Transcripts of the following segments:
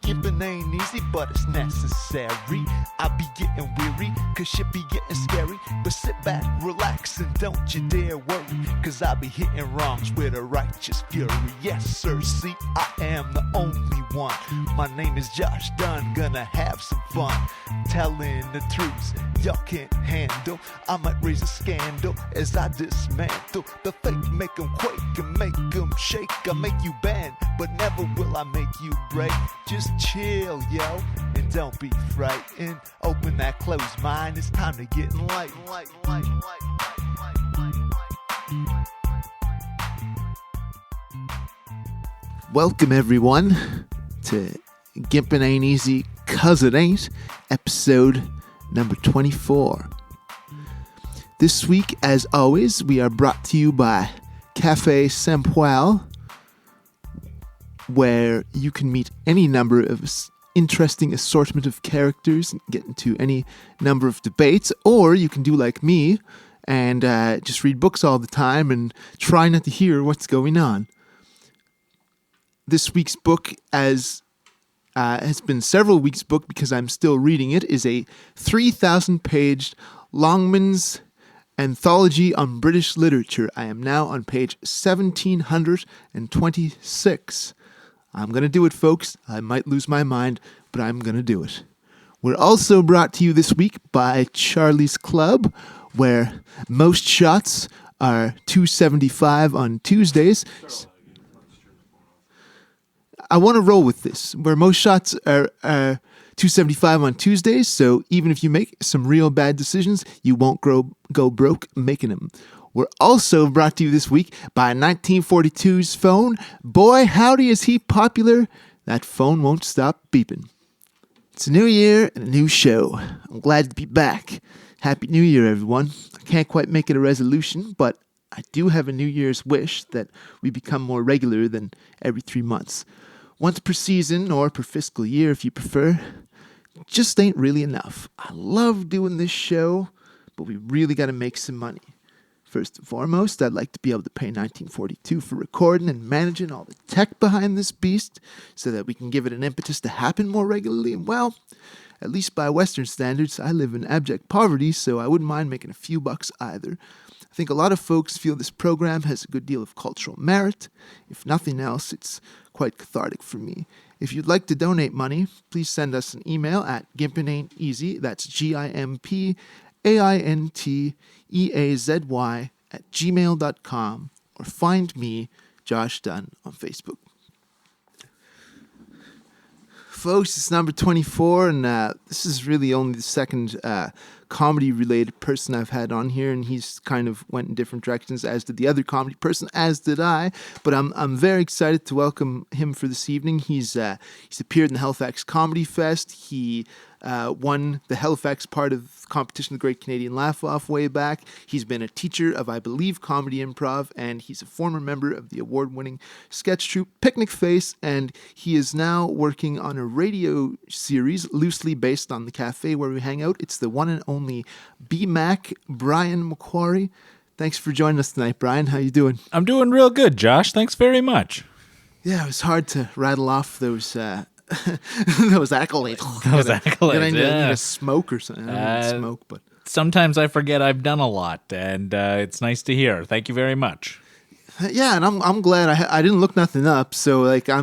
Gimping ain't easy, but it's necessary. I be getting weary, cause shit be getting scary. But sit back, relax, and don't you dare worry, cause I be hitting wrongs with a righteous fury. Yes, sir, see, I am the only one. My name is Josh Dunn, gonna have some fun telling the truths y'all can't handle. I might raise a scandal as I dismantle the fake, make them quake and make them shake. I make you bend, but never will I make you break. Just chill, yo, and don't be frightened. Open that closed mind, it's time to get enlightened. Welcome everyone to Gimpin' Ain't Easy 'Cause It Ain't, episode number 24. This week, as always, we are brought to you by Café Saint-Poil, where you can meet any number of interesting assortment of characters and get into any number of debates, or you can do like me and just read books all the time and try not to hear what's going on. This week's book, as has been several weeks' book because I'm still reading it, is a 3,000-page Longman's Anthology on British Literature. I am now on page 1726. I'm going to do it, folks. I might lose my mind, but I'm going to do it. We're also brought to you this week by Charlie's Club, where most shots are $2.75 on Tuesdays. I want to roll with this, where most shots are $2.75 on Tuesdays, so even if you make some real bad decisions, you won't go broke making them. We're also brought to you this week by 1942's phone. Boy, howdy is he popular. That phone won't stop beeping. It's a new year and a new show. I'm glad to be back. Happy New Year, everyone. I can't quite make it a resolution, but I do have a New Year's wish that we become more regular than every 3 months. Once per season, or per fiscal year if you prefer, just ain't really enough. I love doing this show, but we really got to make some money. First and foremost, I'd like to be able to pay 1942 for recording and managing all the tech behind this beast so that we can give it an impetus to happen more regularly. And well, at least by Western standards, I live in abject poverty, so I wouldn't mind making a few bucks either. I think a lot of folks feel this program has a good deal of cultural merit. If nothing else, it's quite cathartic for me. If you'd like to donate money, please send us an email at gimpinainteasy, that's gimpinainteasy@gmail.com, or find me, Josh Dunn, on Facebook. Folks, it's number 24, and this is really only the second comedy-related person I've had on here, and he's kind of went in different directions, as did the other comedy person, as did I. But I'm very excited to welcome him for this evening. He's appeared in the Halifax Comedy Fest. He won the Halifax part of the competition, the Great Canadian Laugh-Off, way back. He's been a teacher of, I believe, comedy improv, and he's a former member of the award-winning sketch troupe Picnic Face, and he is now working on a radio series loosely based on the cafe where we hang out. It's the one and only B-Mac, Brian Macquarrie. Thanks for joining us tonight, Brian. How you doing? I'm doing real good, Josh. Thanks very much. Yeah, it was hard to rattle off those those accolades. Those accolades, I need yeah. a smoke or something. I don't need smoke, but sometimes I forget I've done a lot, and it's nice to hear. Thank you very much. Yeah, and I'm glad I didn't look nothing up, so like I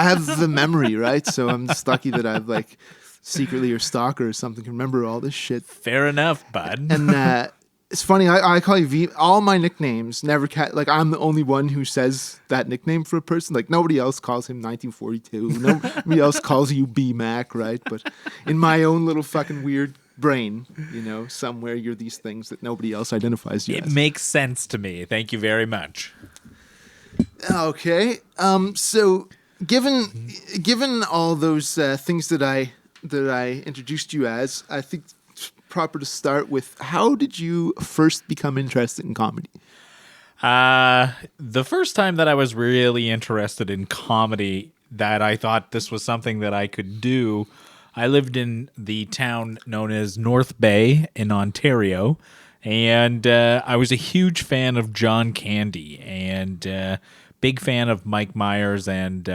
have the memory, right? So I'm just lucky that I've like secretly or stalker or something can remember all this shit. Fair enough, bud. And it's funny, I call you V. All my nicknames never like I'm the only one who says that nickname for a person. Like nobody else calls him 1942. Nobody else calls you B-Mac, right? But in my own little fucking weird brain, you know, somewhere you're these things that nobody else identifies you as. It makes sense to me. Thank you very much. Okay. So given all those things that I introduced you as, I think it's proper to start with, how did you first become interested in comedy? The first time that I was really interested in comedy, that I thought this was something that I could do, I lived in the town known as North Bay in Ontario, and I was a huge fan of John Candy and big fan of Mike Myers and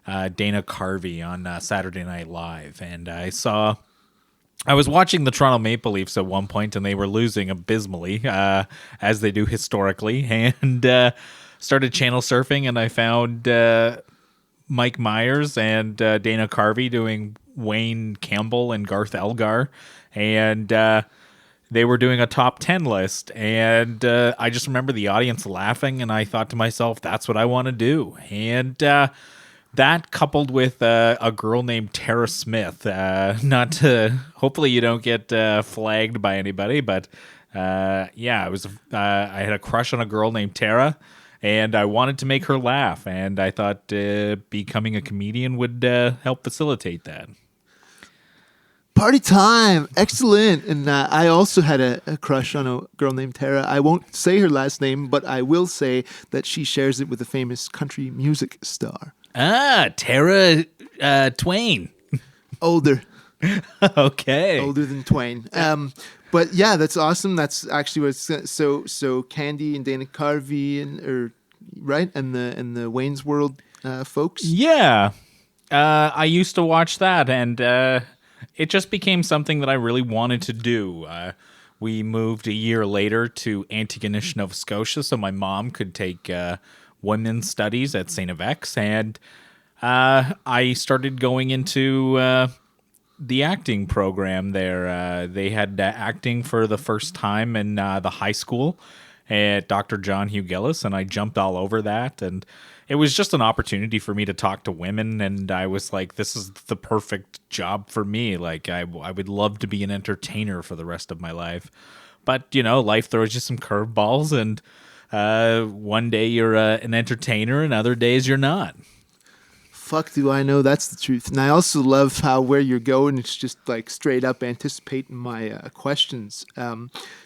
Dana Carvey on Saturday Night Live, and I was watching the Toronto Maple Leafs at one point, and they were losing abysmally, as they do historically, and started channel surfing, and I found Mike Myers and Dana Carvey doing Wayne Campbell and Garth Elgar, and they were doing a top 10 list, and I just remember the audience laughing, and I thought to myself, that's what I want to do. And that coupled with a girl named Tara Smith, not to, hopefully you don't get flagged by anybody, but yeah, I had a crush on a girl named Tara, and I wanted to make her laugh, and I thought becoming a comedian would help facilitate that. Party time. Excellent. And I also had a crush on a girl named Tara. I won't say her last name, but I will say that she shares it with a famous country music star. Tara Twain. Older. Okay. Older than Twain. But yeah, that's awesome. That's actually what's so Candy and Dana Carvey right? And the Wayne's World folks. Yeah. I used to watch that, and it just became something that I really wanted to do. We moved a year later to Antigonish, Nova Scotia, so my mom could take women's studies at St. FX, and I started going into the acting program there. They had acting for the first time in the high school at Dr. John Hugh Gillis, and I jumped all over that, and it was just an opportunity for me to talk to women, and I was like, this is the perfect job for me. Like, I would love to be an entertainer for the rest of my life. But, life throws you some curveballs, and one day you're an entertainer, and other days you're not. Fuck do I know, that's the truth. And I also love how where you're going, it's just like straight up anticipating my questions.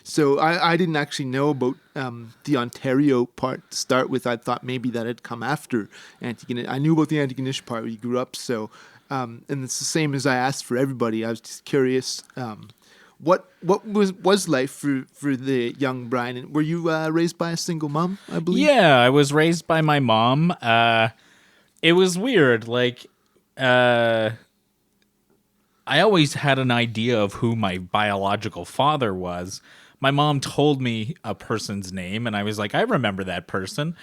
So I didn't actually know about the Ontario part to start with. I thought maybe that had come after Antigonish. I knew about the Antigonish part where you grew up. So, and it's the same as I asked for everybody. I was just curious. What was life for the young Brian? And were you raised by a single mom, I believe? Yeah, I was raised by my mom. It was weird. Like, I always had an idea of who my biological father was. My mom told me a person's name, and I was like, I remember that person.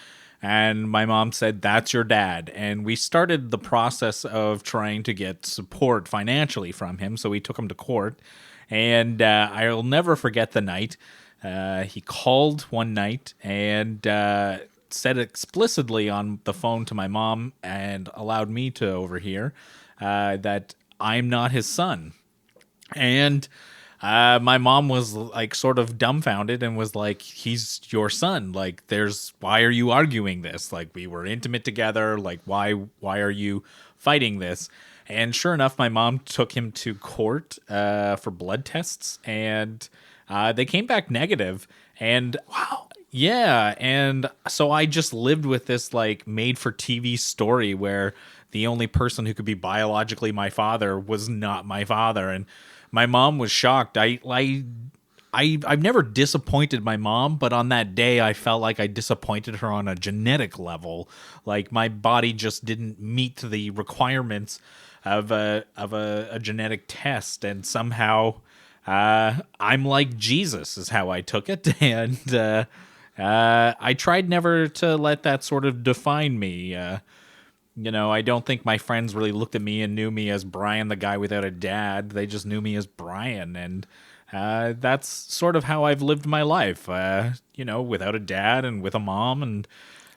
And my mom said, that's your dad. And we started the process of trying to get support financially from him. So we took him to court. And I'll never forget the night. He called one night and said explicitly on the phone to my mom and allowed me to overhear that I'm not his son. And my mom was like sort of dumbfounded and was like, he's your son. Like, why are you arguing this? Like, we were intimate together. Like, why are you fighting this? And sure enough, my mom took him to court for blood tests, and they came back negative. And wow. Yeah, and so I just lived with this like made-for-TV story where the only person who could be biologically my father was not my father, and my mom was shocked. I've never disappointed my mom, but on that day I felt like I disappointed her on a genetic level. Like, my body just didn't meet the requirements of a genetic test, and somehow I'm like Jesus is how I took it, and I tried never to let that sort of define me. I don't think my friends really looked at me and knew me as Brian, the guy without a dad. They just knew me as Brian, and that's sort of how I've lived my life, without a dad and with a mom, and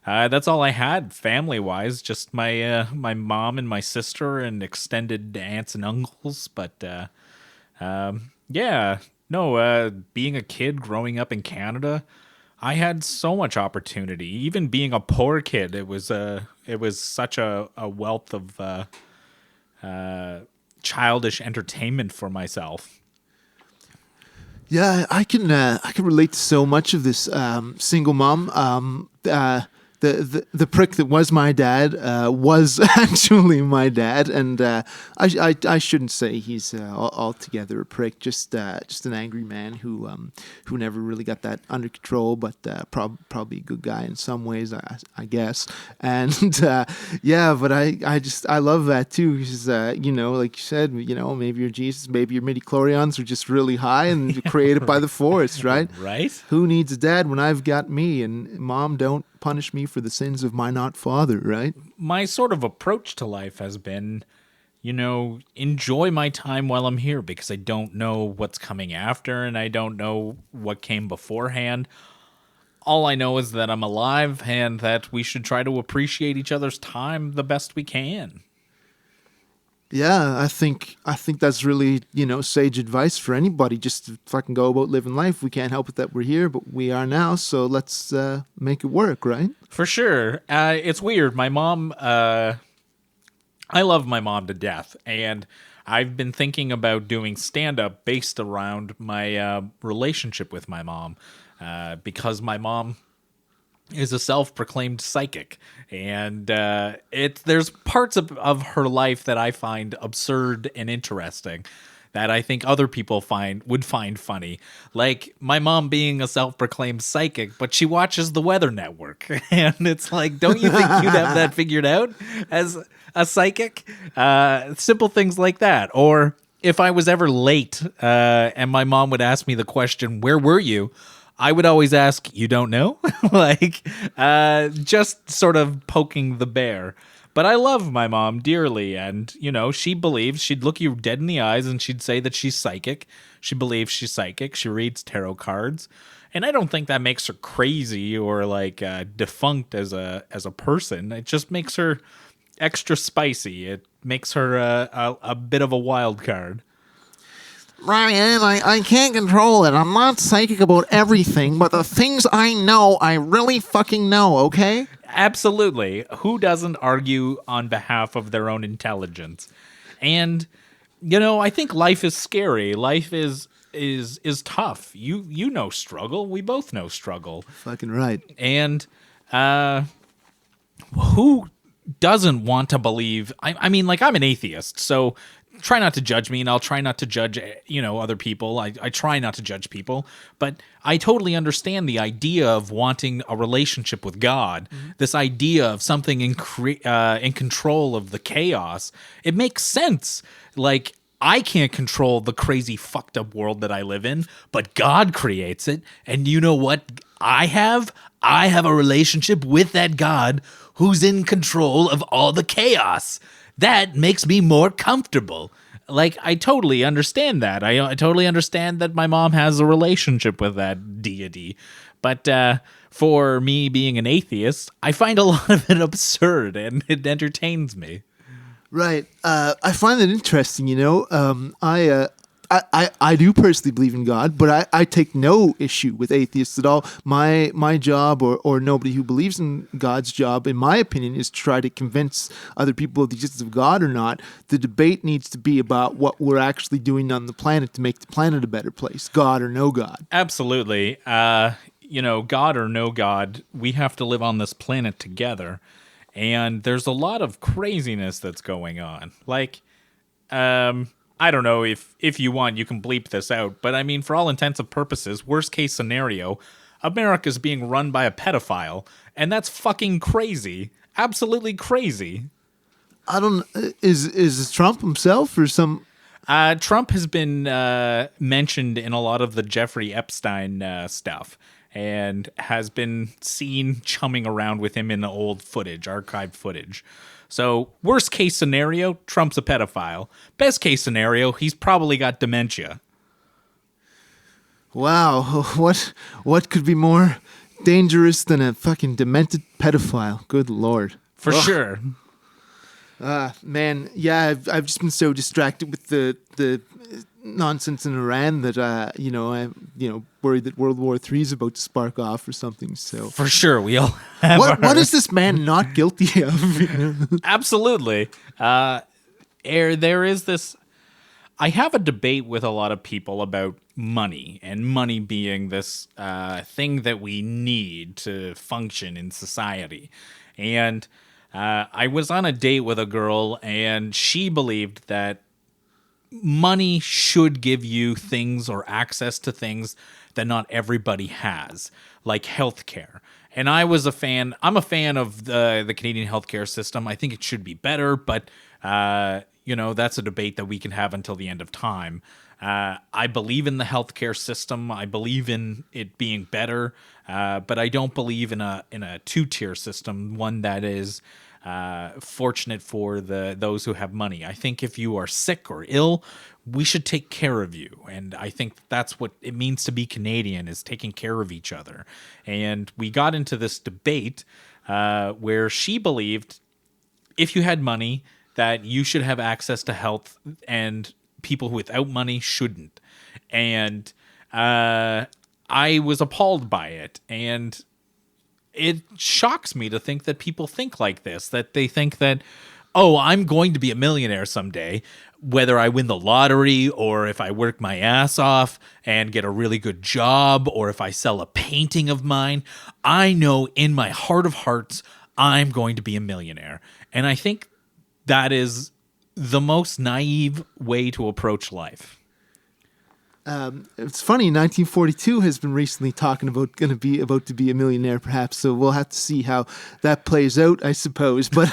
that's all I had family-wise, just my mom and my sister and extended aunts and uncles. But being a kid growing up in Canada, I had so much opportunity. Even being a poor kid, it was such a wealth of childish entertainment for myself. Yeah, I can relate to so much of this single mom. The the prick that was my dad was actually my dad, and I shouldn't say he's altogether a prick. Just an angry man who never really got that under control, but probably a good guy in some ways, I guess. And yeah, but I love that too. Because like you said, maybe you're Jesus, maybe your midi-chlorians are just really high and created by the Force, right? Right. Who needs a dad when I've got me? And Mom, don't punish me for the sins of my not father, right? My sort of approach to life has been, enjoy my time while I'm here, because I don't know what's coming after and I don't know what came beforehand. All I know is that I'm alive and that we should try to appreciate each other's time the best we can. Yeah, I think that's really, sage advice for anybody. Just to fucking go about living life. We can't help it that we're here, but we are now. So let's make it work, right? For sure. It's weird. My mom, I love my mom to death, and I've been thinking about doing stand-up based around my relationship with my mom, because my mom is a self-proclaimed psychic, and there's parts of her life that I find absurd and interesting that I think other people would find funny. Like my mom being a self-proclaimed psychic, but she watches the Weather Network, and it's like, don't you think you'd have that figured out as a psychic? Simple things like that. Or if I was ever late, and my mom would ask me the question, "Where were you?" I would always ask, "You don't know?" Just sort of poking the bear. But I love my mom dearly, and, she believes, she'd look you dead in the eyes and she'd say that she's psychic. She believes she's psychic. She reads tarot cards. And I don't think that makes her crazy or, defunct as a person. It just makes her extra spicy. It makes her a bit of a wild card. Ryan, I can't control it. I'm not psychic about everything, but the things I know, I really fucking know, okay? Absolutely. Who doesn't argue on behalf of their own intelligence? And, I think life is scary. Life is tough. You know struggle. We both know struggle. Fucking right. And who doesn't want to believe? I mean, I'm an atheist, so try not to judge me, and I'll try not to judge, other people. I try not to judge people, but I totally understand the idea of wanting a relationship with God. Mm-hmm. This idea of something in control of the chaos. It makes sense. I can't control the crazy fucked up world that I live in, but God creates it. And you know what I have? I have a relationship with that God who's in control of all the chaos. That makes me more comfortable. I totally understand that. I totally understand that my mom has a relationship with that deity. But for me being an atheist, I find a lot of it absurd, and it entertains me. Right. I find that interesting, I do personally believe in God, but I take no issue with atheists at all. My job, or nobody who believes in God's job, in my opinion, is to try to convince other people of the existence of God or not. The debate needs to be about what we're actually doing on the planet to make the planet a better place, God or no God. Absolutely. God or no God, we have to live on this planet together. And there's a lot of craziness that's going on. I don't know if you want, you can bleep this out, but I mean, for all intents and purposes, worst case scenario, America's being run by a pedophile, and that's fucking crazy. Absolutely crazy. I don't. Is Trump himself or some? Trump has been mentioned in a lot of the Jeffrey Epstein stuff, and has been seen chumming around with him in the old footage, archived footage. So, worst case scenario, Trump's a pedophile. Best case scenario, he's probably got dementia. Wow, what could be more dangerous than a fucking demented pedophile? Good Lord. For sure. Man, yeah, I've just been so distracted with the nonsense in Iran that I'm worried that World War III is about to spark off or something. So for sure, we all have what is this man not guilty of? Absolutely. There is this. I have a debate with a lot of people about money, and money being this thing that we need to function in society. And I was on a date with a girl, and she believed that money should give you things or access to things that not everybody has, like healthcare. And I'm a fan of the Canadian healthcare system. I think it should be better, but that's a debate that we can have until the end of time. I believe in the healthcare system. I believe in it being better, but I don't believe in a two-tier system, one that is fortunate for those who have money. I think if you are sick or ill, we should take care of you. And I think that's what it means to be Canadian, is taking care of each other. And we got into this debate where she believed if you had money that you should have access to health and people without money shouldn't. And I was appalled by it. And it shocks me to think that people think like this, that they think that, oh, I'm going to be a millionaire someday, whether I win the lottery or if I work my ass off and get a really good job or if I sell a painting of mine. I know in my heart of hearts, I'm going to be a millionaire. And I think that is the most naive way to approach life. It's funny, 1942 has been recently talking about about to be a millionaire, perhaps. So we'll have to see how that plays out, I suppose. But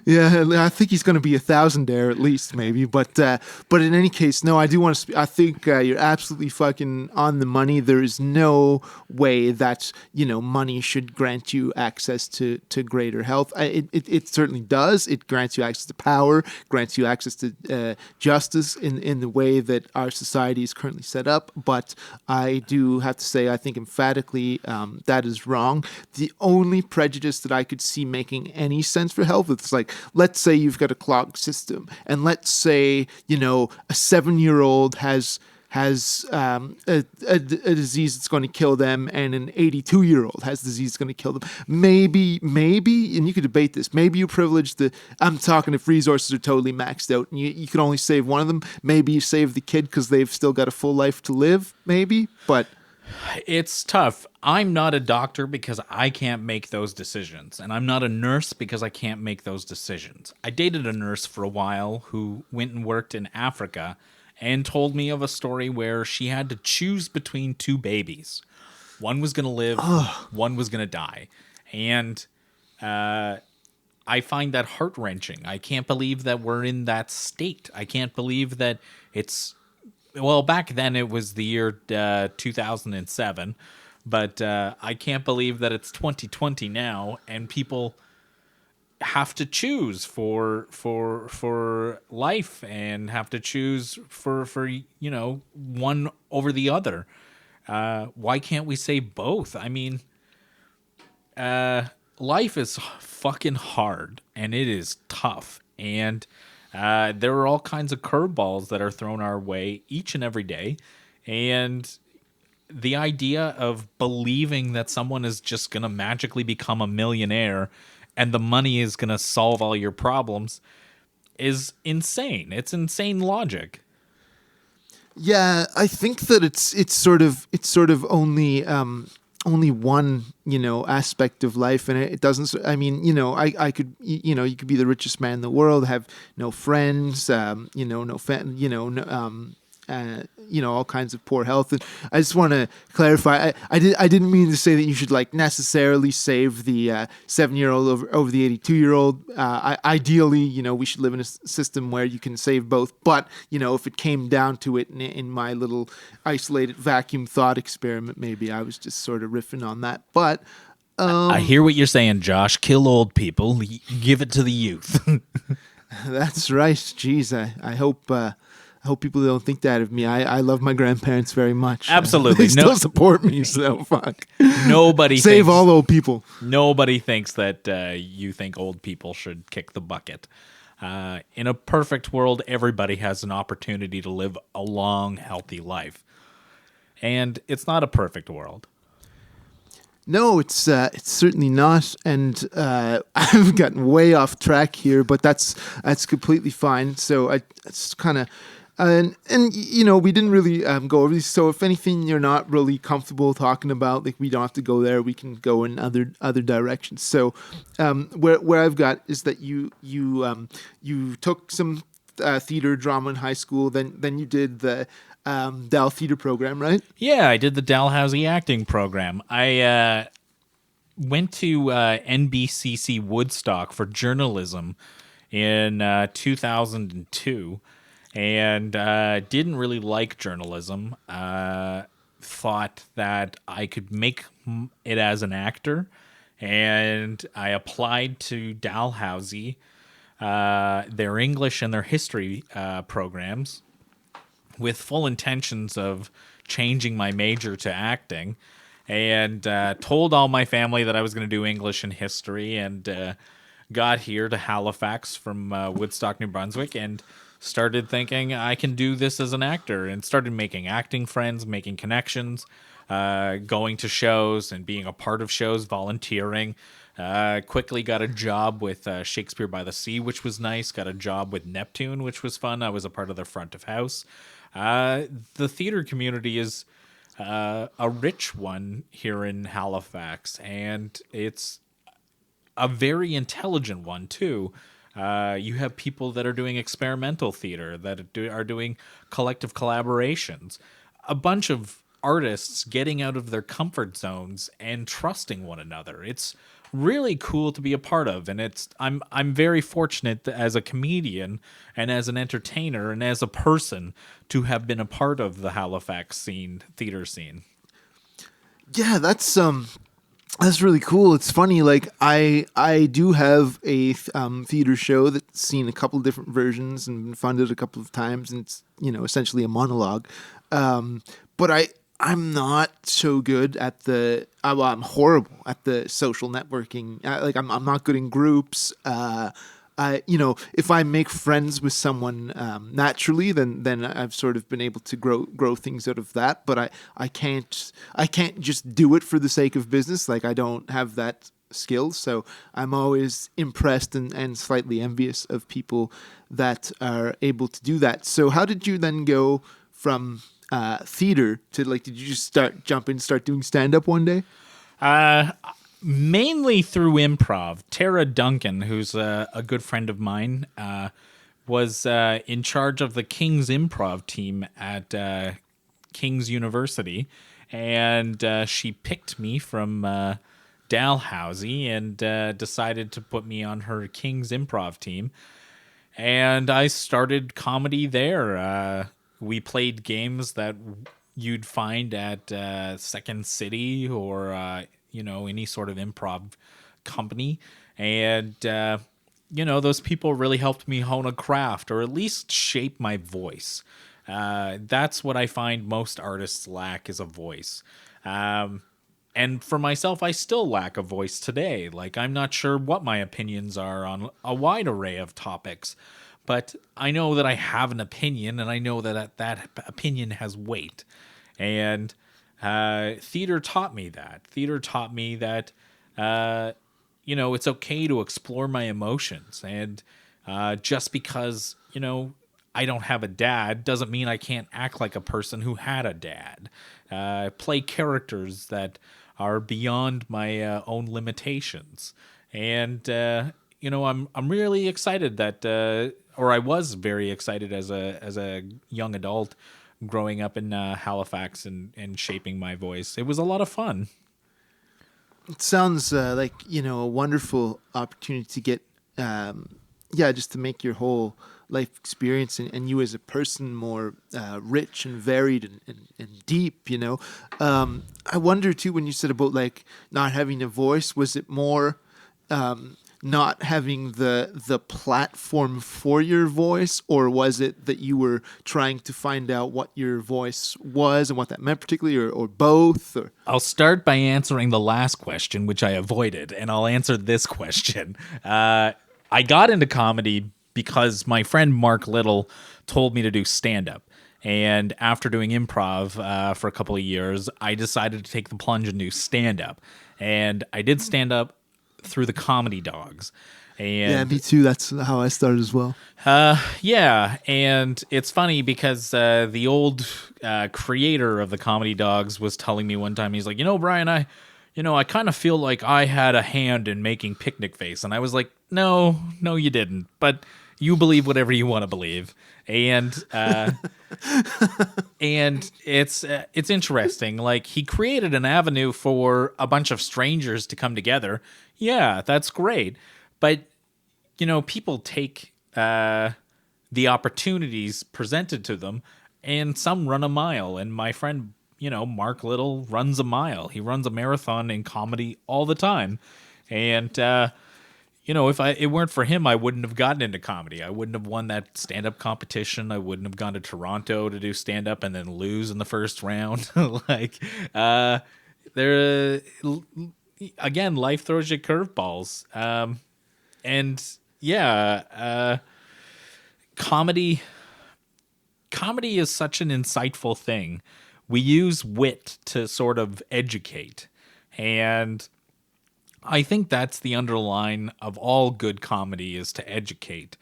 yeah, I think he's going to be a thousandaire at least, maybe. But in any case, no, I do want to. I think you're absolutely fucking on the money. There is no way that money should grant you access to greater health. It certainly does. It grants you access to power, grants you access to justice in the way that our society is currently set up, but I do have to say I think emphatically that is wrong. The only prejudice that I could see making any sense for health is like, let's say you've got a clogged system, and let's say a 7-year-old has a disease that's going to kill them, and an 82-year-old has disease that's going to kill them. Maybe, and you could debate this, maybe you privilege I'm talking if resources are totally maxed out and you can only save one of them. Maybe you save the kid because they've still got a full life to live, maybe, but... It's tough. I'm not a doctor because I can't make those decisions. And I'm not a nurse because I can't make those decisions. I dated a nurse for a while who went and worked in Africa and told me of a story where she had to choose between two babies. One was going to live, one was going to die. And I find that heart-wrenching. I can't believe that we're in that state. I can't believe that it's... Well, back then it was the year 2007, but I can't believe that it's 2020 now, and people have to choose for life and have to choose for one over the other. Why can't we say both? I mean, life is fucking hard and it is tough, and there are all kinds of curveballs that are thrown our way each and every day, and the idea of believing that someone is just going to magically become a millionaire and the money is going to solve all your problems is insane. It's insane logic. Yeah, I think that it's sort of only one aspect of life, and it doesn't. I mean, I could you could be the richest man in the world, have no friends, no family, all kinds of poor health. And I just want to clarify, I didn't mean to say that you should necessarily save the 7-year-old over the 82-year-old. Ideally, we should live in a system where you can save both. But if it came down to it, in my little isolated vacuum thought experiment, maybe I was just sort of riffing on that. But I hear what you're saying, Josh. Kill old people, give it to the youth. That's right. Jeez, I hope people don't think that of me. I love my grandparents very much. Absolutely. They still support me, so fuck. Nobody Save thinks, all old people. Nobody thinks that you think old people should kick the bucket. In a perfect world, everybody has an opportunity to live a long, healthy life. And it's not a perfect world. No, it's certainly not, and I've gotten way off track here, but that's completely fine. So I just kind of And we didn't really go over these. So if anything you're not really comfortable talking about, like we don't have to go there. We can go in other directions. So where I've got is that you took some theater drama in high school. Then you did the Dal theater program, right? Yeah, I did the Dalhousie acting program. I went to NBCC Woodstock for journalism in 2002 and didn't really like journalism. Thought that I could make it as an actor, and I applied to Dalhousie, their English and their history programs, with full intentions of changing my major to acting, and told all my family that I was going to do English and history, and got here to Halifax from Woodstock, New Brunswick, and started thinking I can do this as an actor, and started making acting friends, making connections, going to shows and being a part of shows, volunteering. Quickly got a job with Shakespeare by the Sea, which was nice. Got a job with Neptune, which was fun. I was a part of the front of house. The theater community is a rich one here in Halifax, and it's a very intelligent one too. You have people that are doing experimental theater, that are doing collective collaborations, a bunch of artists getting out of their comfort zones and trusting one another. It's really cool to be a part of, and I'm very fortunate as a comedian and as an entertainer and as a person to have been a part of the Halifax theater scene. Yeah, that's really cool. It's funny, like I do have a theater show that's seen a couple of different versions and been funded a couple of times, and it's essentially a monologue. But I'm not so good at I'm horrible at the social networking. I'm not good in groups. If I make friends with someone naturally, then I've sort of been able to grow things out of that. But I can't just do it for the sake of business. Like I don't have that skill. So I'm always impressed and slightly envious of people that are able to do that. So how did you then go from theater to did you just start doing stand up one day? Mainly through improv. Tara Duncan, who's a good friend of mine, was in charge of the King's improv team at King's University, and she picked me from Dalhousie and decided to put me on her King's improv team, and I started comedy there. We played games that you'd find at Second City or any sort of improv company. And, those people really helped me hone a craft or at least shape my voice. That's what I find most artists lack, is a voice. And for myself, I still lack a voice today. Like, I'm not sure what my opinions are on a wide array of topics, but I know that I have an opinion, and I know that that opinion has weight. And theater taught me that. Theater taught me that, it's okay to explore my emotions. And just because, I don't have a dad doesn't mean I can't act like a person who had a dad. Play characters that are beyond my own limitations. And, I'm really excited that, or I was very excited as a young adult growing up in Halifax and shaping my voice. It was a lot of fun. It sounds like a wonderful opportunity to get just to make your whole life experience and you as a person more rich and varied and deep. I wonder too, when you said about not having a voice, was it more not having the platform for your voice, or was it that you were trying to find out what your voice was and what that meant particularly, or both? Or? I'll start by answering the last question, which I avoided, and I'll answer this question. I got into comedy because my friend Mark Little told me to do stand-up. And after doing improv for a couple of years, I decided to take the plunge and do stand-up. And I did stand-up through the Comedy Dogs. Yeah, And me too. That's how I started as well. yeah, and it's funny because the old creator of the Comedy Dogs was telling me one time, he's like, Brian, I kind of feel like I had a hand in making Picnic Face. And I was like, no, you didn't. But you believe whatever you want to believe. And and it's interesting. Like, he created an avenue for a bunch of strangers to come together. Yeah, that's great. But people take the opportunities presented to them, and some run a mile. And my friend, Mark Little runs a mile. He runs a marathon in comedy all the time. And, if it weren't for him, I wouldn't have gotten into comedy. I wouldn't have won that stand-up competition. I wouldn't have gone to Toronto to do stand-up and then lose in the first round. Like, there, again, life throws you curveballs. And yeah, comedy is such an insightful thing. We use wit to sort of educate. And I think that's the underline of all good comedy, is to educate.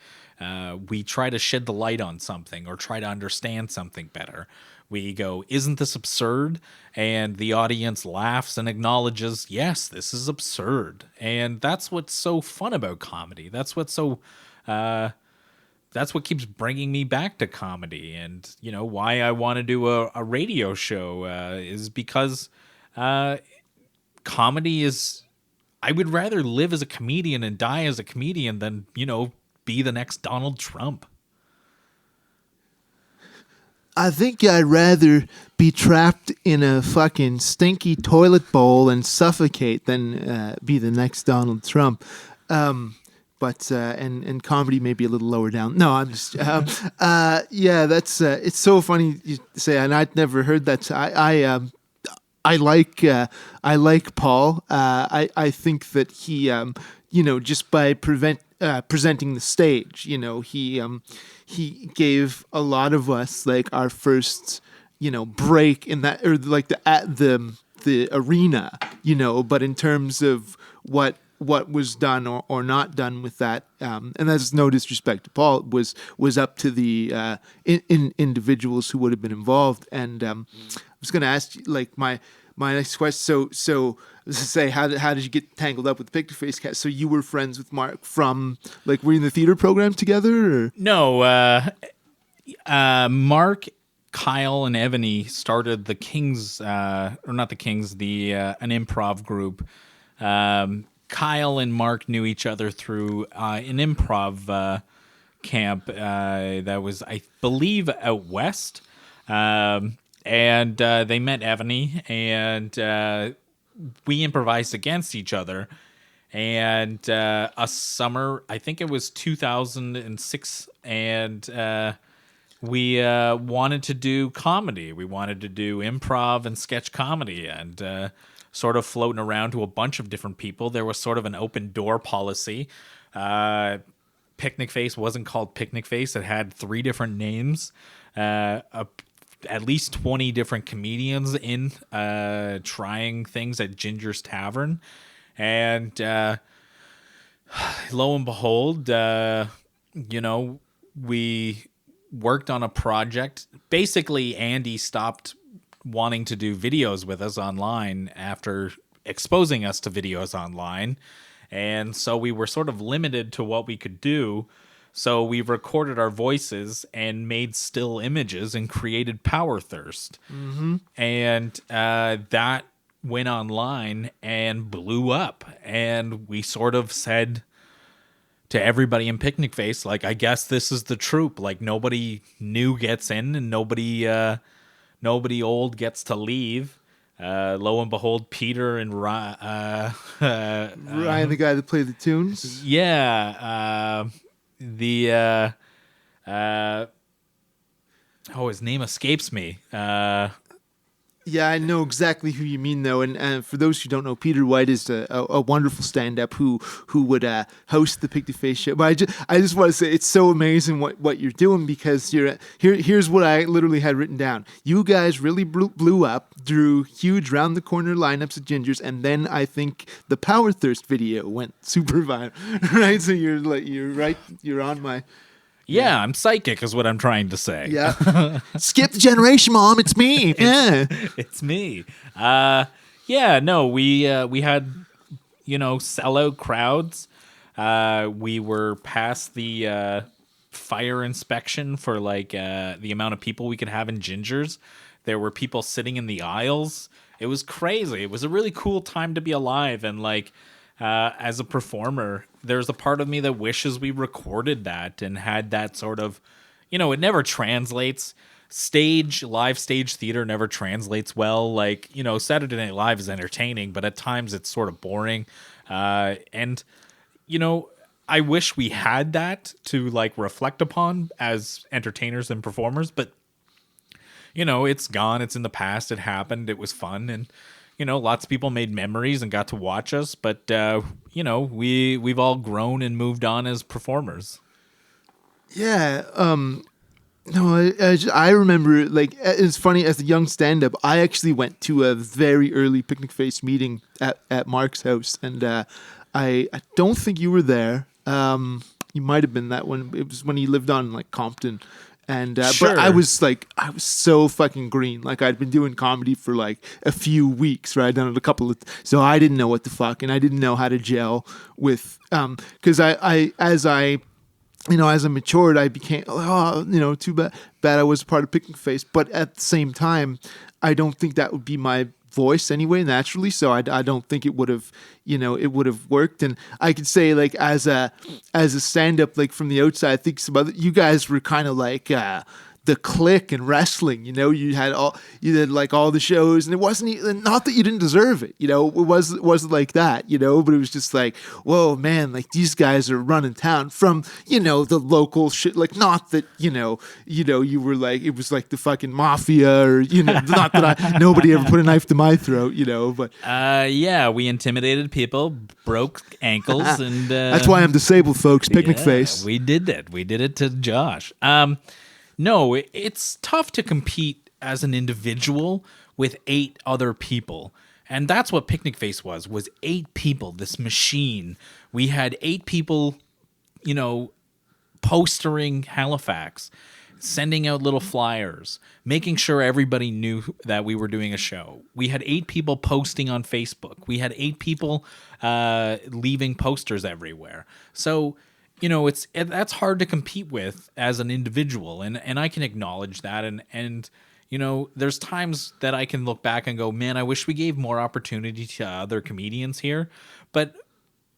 We try to shed the light on something or try to understand something better. We go, isn't this absurd? And the audience laughs and acknowledges, yes, this is absurd. And that's what's so fun about comedy. That's what's so that's what keeps bringing me back to comedy. And why I want to do a radio show is because comedy is, I would rather live as a comedian and die as a comedian than be the next Donald Trump. I think I'd rather be trapped in a fucking stinky toilet bowl and suffocate than be the next Donald Trump. But and comedy may be a little lower down. No, I'm just yeah. That's it's so funny you say, and I'd never heard that. I like Paul. I think that he just by presenting the stage, he gave a lot of us like our first break in that, or like the arena, but in terms of what was done or not done with that, and that's no disrespect to Paul, was up to the individuals who would have been involved. And I was going to ask you, like, my next question. So let's just say, how did you get tangled up with the Picnic Face cast? So you were friends with Mark from, like, were you in the theater program together? Or? No, Mark, Kyle, and Ebony started the Kings, or not the Kings, an improv group. Kyle and Mark knew each other through an improv camp that was, I believe, out west. And they met Ebony, and we improvised against each other. And a summer, I think it was 2006, and we wanted to do comedy. We wanted to do improv and sketch comedy, and sort of floating around to a bunch of different people. There was sort of an open door policy. Picnic Face wasn't called Picnic Face. It had 3 different names. At least 20 different comedians in trying things at Ginger's Tavern. And lo and behold, we worked on a project. Basically, Andy stopped wanting to do videos with us online after exposing us to videos online. And so we were sort of limited to what we could do. So we recorded our voices and made still images and created Power Thirst. Mm-hmm. And that went online and blew up. And we sort of said to everybody in Picnic Face, like, I guess this is the troupe. Like, nobody new gets in, and nobody old gets to leave. Lo and behold, Peter and Ryan, the guy that played the tunes. Yeah. His name escapes me. Yeah, I know exactly who you mean, though. And for those who don't know, Peter White is a wonderful stand-up who would host the Picnic Face show. But I just want to say it's so amazing what you're doing, because here's what I literally had written down. You guys really blew up, drew huge round the corner lineups of gingers, and then I think the Power Thirst video went super viral, right? So you're right, you're on my. Yeah, I'm psychic is what I'm trying to say. Yeah. Skip the generation, Mom. It's me. Yeah. It's me. Yeah, no, we had, sellout crowds. We were past the fire inspection for the amount of people we could have in Gingers. There were people sitting in the aisles. It was crazy. It was a really cool time to be alive. And as a performer, there's a part of me that wishes we recorded that and had that sort of, it never translates. Live stage theater never translates well. Saturday Night Live is entertaining, but at times it's sort of boring. And I wish we had that to reflect upon as entertainers and performers, but it's gone. It's in the past. It happened. It was fun. And, lots of people made memories and got to watch us, but we've all grown and moved on as performers. Yeah. No, I remember, it's funny, as a young stand-up, I actually went to a very early Picnic Face meeting at Mark's house, and I don't think you were there. You might have been that one. It was when he lived on Compton. And Sure. But I was so fucking green. I'd been doing comedy for a few weeks, right? I'd done it a couple of, so I didn't know what the fuck, and I didn't know how to gel with, because as I matured, I became, too bad I was part of Picnic Face. But at the same time, I don't think that would be my voice anyway, naturally. So I don't think it would have, it would have worked. And I could say, as a stand-up, from the outside, I think you guys were kind of the Click and wrestling. You had all the shows, and it wasn't even, not that you didn't deserve it. It wasn't like that. But it was just whoa, man, these guys are running town from the local shit. Not that you were it was the fucking mafia, or not that nobody ever put a knife to my throat. But yeah, we intimidated people, broke ankles, and that's why I'm disabled, folks. Picnic Face. We did it. We did it to Josh. No, it's tough to compete as an individual with 8 other people. And that's what Picnic Face was 8 people, this machine. We had 8 people, postering Halifax, sending out little flyers, making sure everybody knew that we were doing a show. We had 8 people posting on Facebook. We had 8 people leaving posters everywhere. So that's hard to compete with as an individual, and I can acknowledge that, and there's times that I can look back and go, man, I wish we gave more opportunity to other comedians here, but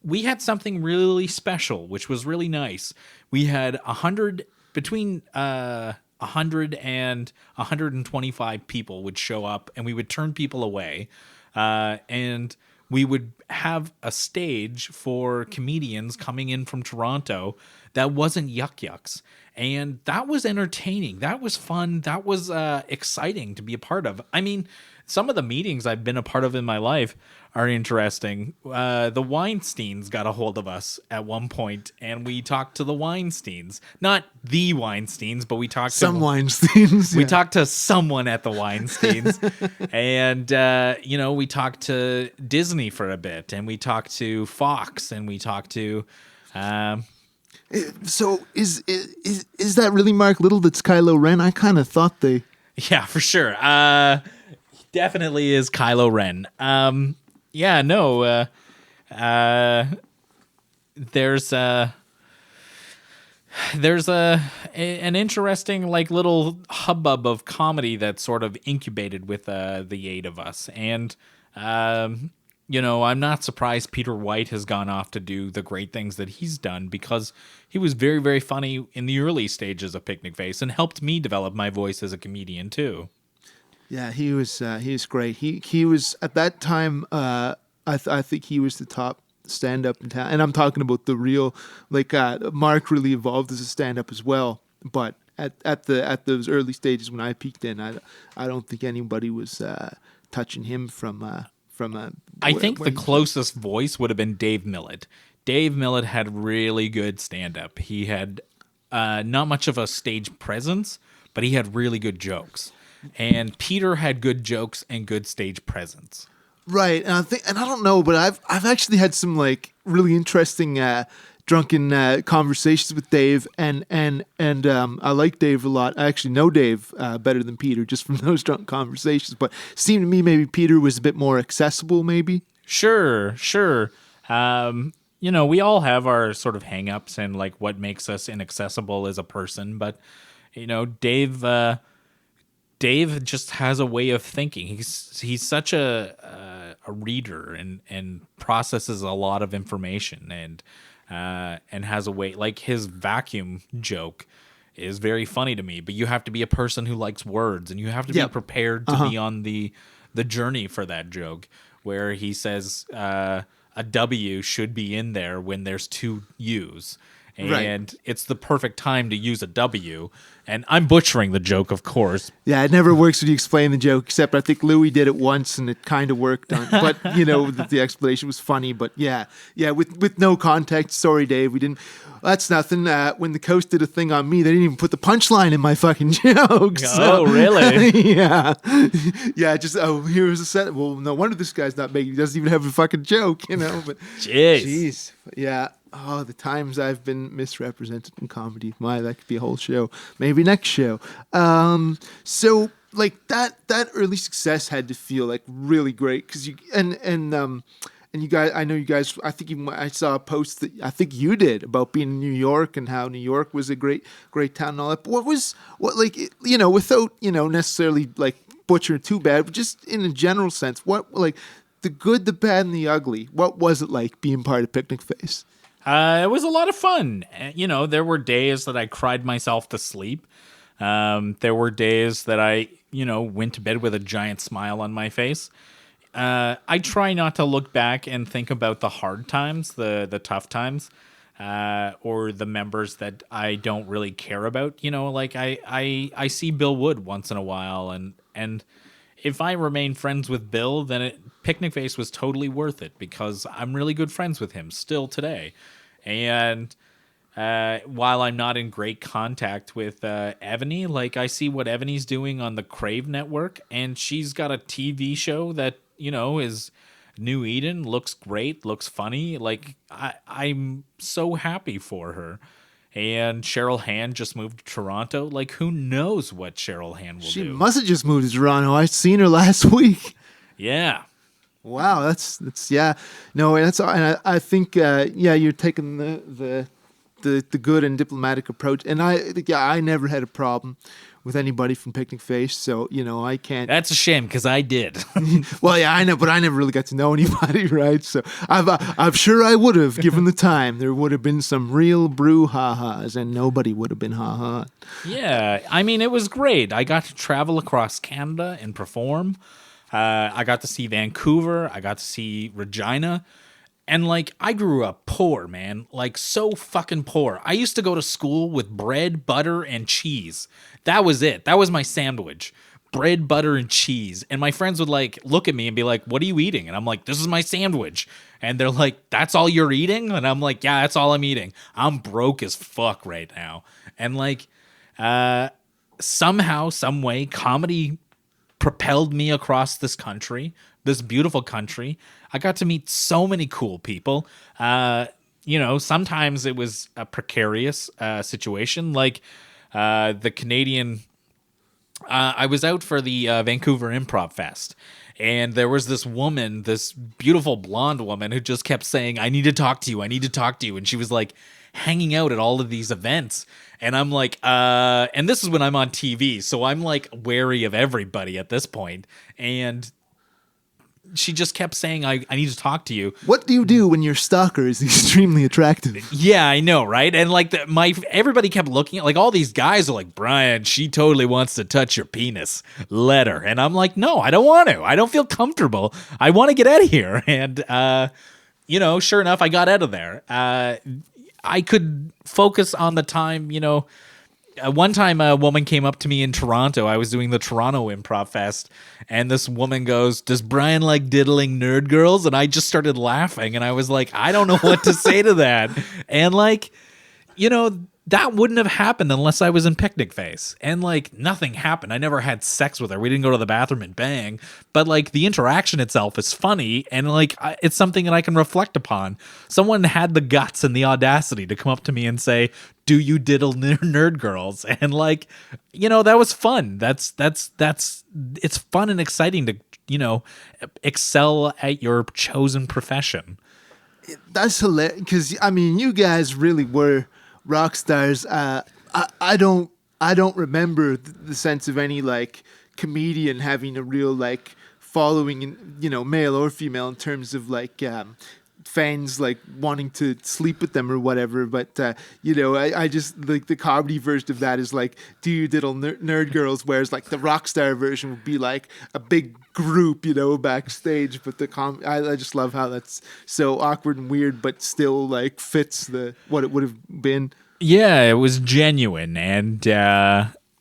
we had something really special, which was really nice. We had 100 between 100 and 125 people would show up, and we would turn people away, and we would have a stage for comedians coming in from Toronto that wasn't Yuck Yucks. And that was entertaining. That was fun. That was exciting to be a part of. I mean, some of the meetings I've been a part of in my life are interesting. The Weinsteins got a hold of us at one point, and we talked to the Weinsteins. Not the Weinsteins, but we talked some to Weinsteins. We talked to someone at the Weinsteins, and we talked to Disney for a bit, and we talked to Fox, and we talked to. So is that really Mark Little that's Kylo Ren? I kind of thought they. Yeah, for sure. Definitely is Kylo Ren. Yeah, no. There's an interesting little hubbub of comedy that sort of incubated with the 8 of us, and I'm not surprised Peter White has gone off to do the great things that he's done, because he was very, very funny in the early stages of Picnic Face and helped me develop my voice as a comedian too. Yeah, he was great. He was at that time. I think he was the top stand-up in town, and I'm talking about the real. Mark really evolved as a stand-up as well, but at those early stages when I peeked in. I don't think anybody was touching him from I think where the closest voice would have been Dave Millett. Dave Millett had really good stand-up. He had not much of a stage presence, but he had really good jokes. And Peter had good jokes and good stage presence. Right, and I don't know, but I've actually had some like really interesting drunken conversations with Dave, and I like Dave a lot. I actually know Dave better than Peter just from those drunk conversations. But it seemed to me maybe Peter was a bit more accessible, maybe. Sure. We all have our sort of hang-ups and like what makes us inaccessible as a person, but Dave just has a way of thinking. He's such a reader and processes a lot of information and has a way, like his vacuum joke is very funny to me, but you have to be a person who likes words and you have to be prepared to be on the journey for that joke where he says a W should be in there when there's two U's. And it's the perfect time to use a W. And I'm butchering the joke, of course. Yeah, it never works when you explain the joke, except I think Louis did it once and it kind of worked. But, the explanation was funny. But yeah, with no context. Sorry, Dave, we didn't. That's nothing. When the Coast did a thing on me, they didn't even put the punchline in my fucking jokes. Oh, really? Yeah. Yeah, just, here's a set. Well, no wonder this guy's not making, he doesn't even have a fucking joke, But jeez. Yeah. Oh, the times I've been misrepresented in comedy. That could be a whole show. Maybe next show. So like that early success had to feel like really great because you guys. I know you guys. I think even I saw a post that I think you did about being in New York and how New York was a great town and all that. But without necessarily like butchering too bad, but just in a general sense, what like the good, the bad, and the ugly. What was it like being part of Picnic Face? It was a lot of fun. There were days that I cried myself to sleep. There were days that I, went to bed with a giant smile on my face. I try not to look back and think about the hard times, the tough times, or the members that I don't really care about. I see Bill Wood once in a while, and if I remain friends with Bill, then Picnic Face was totally worth it because I'm really good friends with him still today. And while I'm not in great contact with Ebony, like I see what Ebony's doing on the Crave network, and she's got a TV show that, is New Eden, looks great, looks funny. Like I'm so happy for her. And Cheryl Hand just moved to Toronto. Like, who knows what Cheryl Hand will do? She must have just moved to Toronto. I seen her last week. Yeah. Wow, that's yeah. No, that's and I think you're taking the good and diplomatic approach. And I never had a problem with anybody from Picnic Face, so I can't. That's a shame because I did. Well, yeah, I know, but I never really got to know anybody, right? So I'm sure I would have, given the time. There would have been some real brouhahas, and nobody would have been ha-ha. Yeah, I mean, it was great. I got to travel across Canada and perform. I got to see Vancouver. I got to see Regina. And, like, I grew up poor, man. Like, so fucking poor. I used to go to school with bread, butter, and cheese. That was it. That was my sandwich. Bread, butter, and cheese. And my friends would, like, look at me and be like, what are you eating? And I'm like, this is my sandwich. And they're like, that's all you're eating? And I'm like, yeah, that's all I'm eating. I'm broke as fuck right now. And, like, somehow, some way, comedy propelled me across this country, this beautiful country. I got to meet so many cool people. Sometimes it was a precarious situation. Like the Canadian, I was out for the Vancouver Improv Fest. And there was this woman, this beautiful blonde woman who just kept saying, I need to talk to you. I need to talk to you. And she was like hanging out at all of these events. And I'm like, and this is when I'm on TV. So I'm like wary of everybody at this point. And she just kept saying, I need to talk to you. What do you do when your stalker is extremely attractive? Yeah, I know, right? And like everybody kept looking at, like, all these guys are like, Brian, she totally wants to touch your penis. Let her. And I'm like, no, I don't want to. I don't feel comfortable. I want to get out of here. And, sure enough, I got out of there. I could focus on the time, One time, a woman came up to me in Toronto. I was doing the Toronto Improv Fest, and this woman goes, "Does Brian like diddling nerd girls?" And I just started laughing, and I was like, I don't know what to say to that. And like, that wouldn't have happened unless I was in Picnic Face. And like, nothing happened. I never had sex with her. We didn't go to the bathroom and bang. But like, the interaction itself is funny, and like, it's something that I can reflect upon. Someone had the guts and the audacity to come up to me and say, "Do you diddle nerd girls?" And like, that was fun. That's it's fun and exciting to excel at your chosen profession. That's hilarious because I mean, you guys really were rock stars. I don't remember the sense of any like comedian having a real like following, in, male or female, in terms of like fans like wanting to sleep with them or whatever. But I just like the comedy version of that is like, "Do you diddle nerd girls?" Whereas like the rock star version would be like a big group, backstage. But I just love how that's so awkward and weird, but still like fits what it would have been. Yeah, it was genuine, and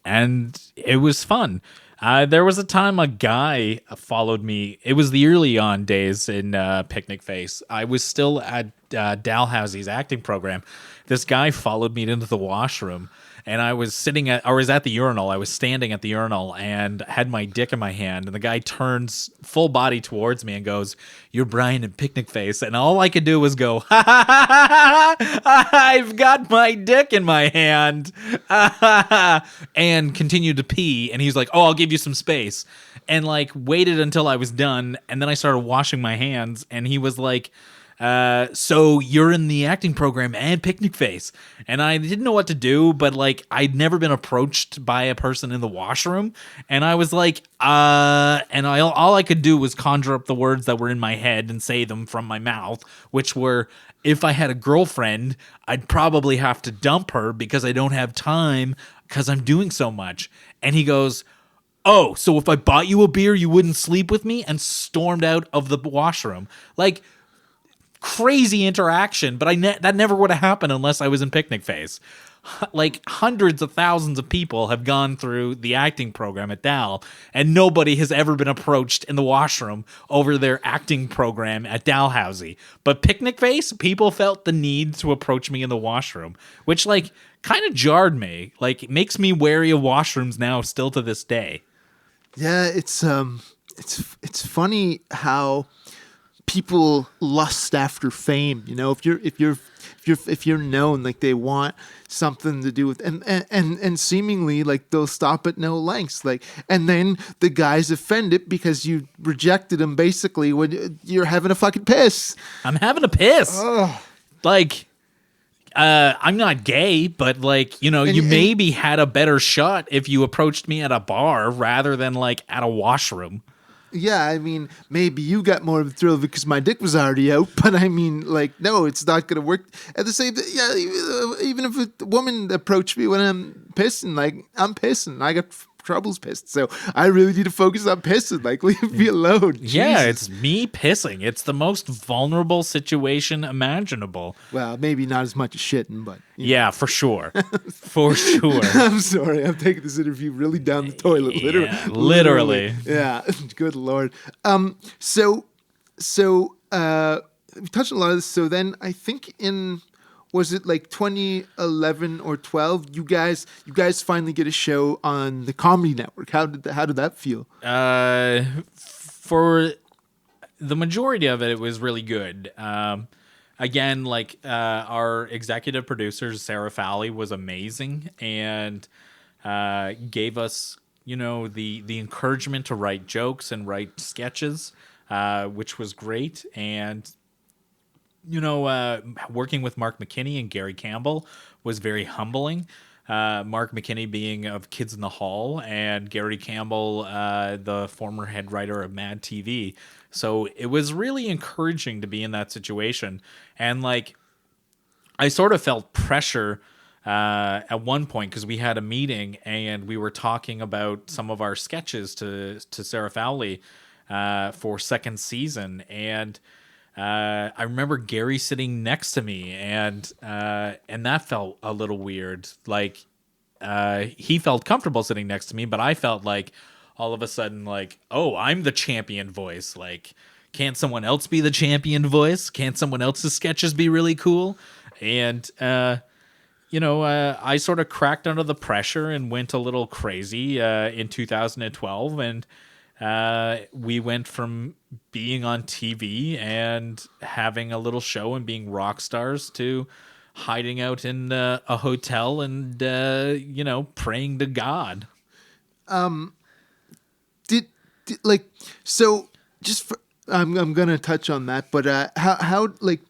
it was fun. There was a time a guy followed me. It was the early on days in Picnic Face. I was still at Dalhousie's acting program. This guy followed me into the washroom, and I was at the urinal. I was standing at the urinal and had my dick in my hand, and the guy turns full body towards me and goes, "You're Brian in Picnic Face." And all I could do was go, "Ha ha ha ha ha, I've got my dick in my hand," and continued to pee. And he's like, "Oh, I'll give you some space," and like waited until I was done, and then I started washing my hands, and he was like, "So you're in the acting program and Picnic Face." And I didn't know what to do, but like, I'd never been approached by a person in the washroom. And I was like, all I could do was conjure up the words that were in my head and say them from my mouth, which were, if I had a girlfriend, I'd probably have to dump her because I don't have time because I'm doing so much. And he goes, "Oh, so if I bought you a beer, you wouldn't sleep with me?" And stormed out of the washroom. Like, crazy interaction, but that never would have happened unless I was in Picnic Face. Like, hundreds of thousands of people have gone through the acting program at Dal, and nobody has ever been approached in the washroom over their acting program at Dalhousie. But Picnic Face, people felt the need to approach me in the washroom, which like kind of jarred me. Like, it makes me wary of washrooms now, still to this day. Yeah, it's funny how people lust after fame. If you're known, like they want something to do with, and seemingly like they'll stop at no lengths. Like, and then the guy's offended because you rejected him basically when you're having a fucking piss. I'm having a piss. Ugh. Like, I'm not gay, but like, you maybe had a better shot if you approached me at a bar rather than like at a washroom. Yeah, I mean, maybe you got more of a thrill because my dick was already out, but I mean, like, no, it's not going to work. At the same time, yeah, even if a woman approached me when I'm pissing, like, I'm pissing. I got troubles pissed, so I really need to focus on pissing. Like, leave me alone. Yeah, Jesus. it's me pissing. It's the most vulnerable situation imaginable. Well, maybe not as much as shitting, but... Yeah, for sure. For sure. I'm sorry. I'm taking this interview really down the toilet. Literally. Yeah. Good Lord. So we touched on a lot of this. So then I think was it like 2011 or 12? You guys finally get a show on the Comedy Network. How did that feel? For the majority of it, it was really good. Again, like our executive producer Sarah Fowley was amazing and gave us, the encouragement to write jokes and write sketches, which was great. And working with Mark McKinney and Gary Campbell was very humbling. Mark McKinney being of Kids in the Hall and Gary Campbell, the former head writer of Mad TV. So it was really encouraging to be in that situation. And like, I sort of felt pressure at one point because we had a meeting and we were talking about some of our sketches to Sarah Fowley for second season. And I remember Gary sitting next to me, and that felt a little weird. Like, he felt comfortable sitting next to me, but I felt like all of a sudden, like, oh, I'm the champion voice. Like, can't someone else be the champion voice? Can't someone else's sketches be really cool? And, I sort of cracked under the pressure and went a little crazy in 2012. And we went from being on TV and having a little show and being rock stars to hiding out in a hotel and, praying to God. Did like so just for, I'm gonna touch on that, but how like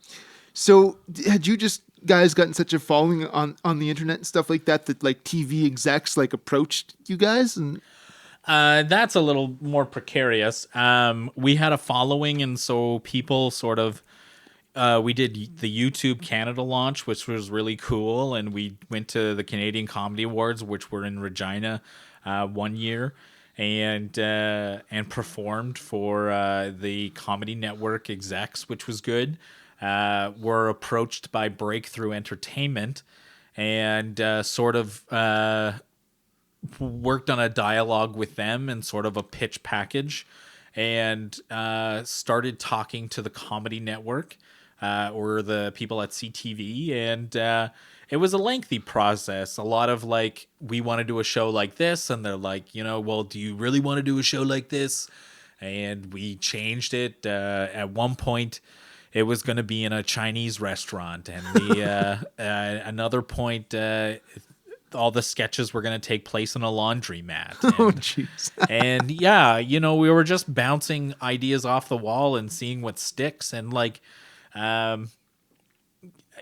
so had you just guys gotten such a following on the internet and stuff like that like TV execs like approached you guys and That's a little more precarious. We had a following, and so people sort of. We did the YouTube Canada launch, which was really cool, and we went to the Canadian Comedy Awards, which were in Regina, one year, and performed for the Comedy Network execs, which was good. Were approached by Breakthrough Entertainment, and sort of worked on a dialogue with them and sort of a pitch package, and started talking to the Comedy Network. Or the people at CTV, and it was a lengthy process. A lot of like, we want to do a show like this, and they're like, well, do you really want to do a show like this? And we changed it. At one point, it was going to be in a Chinese restaurant, and another point, all the sketches were going to take place in a laundromat. oh jeez. And yeah, we were just bouncing ideas off the wall and seeing what sticks, and like.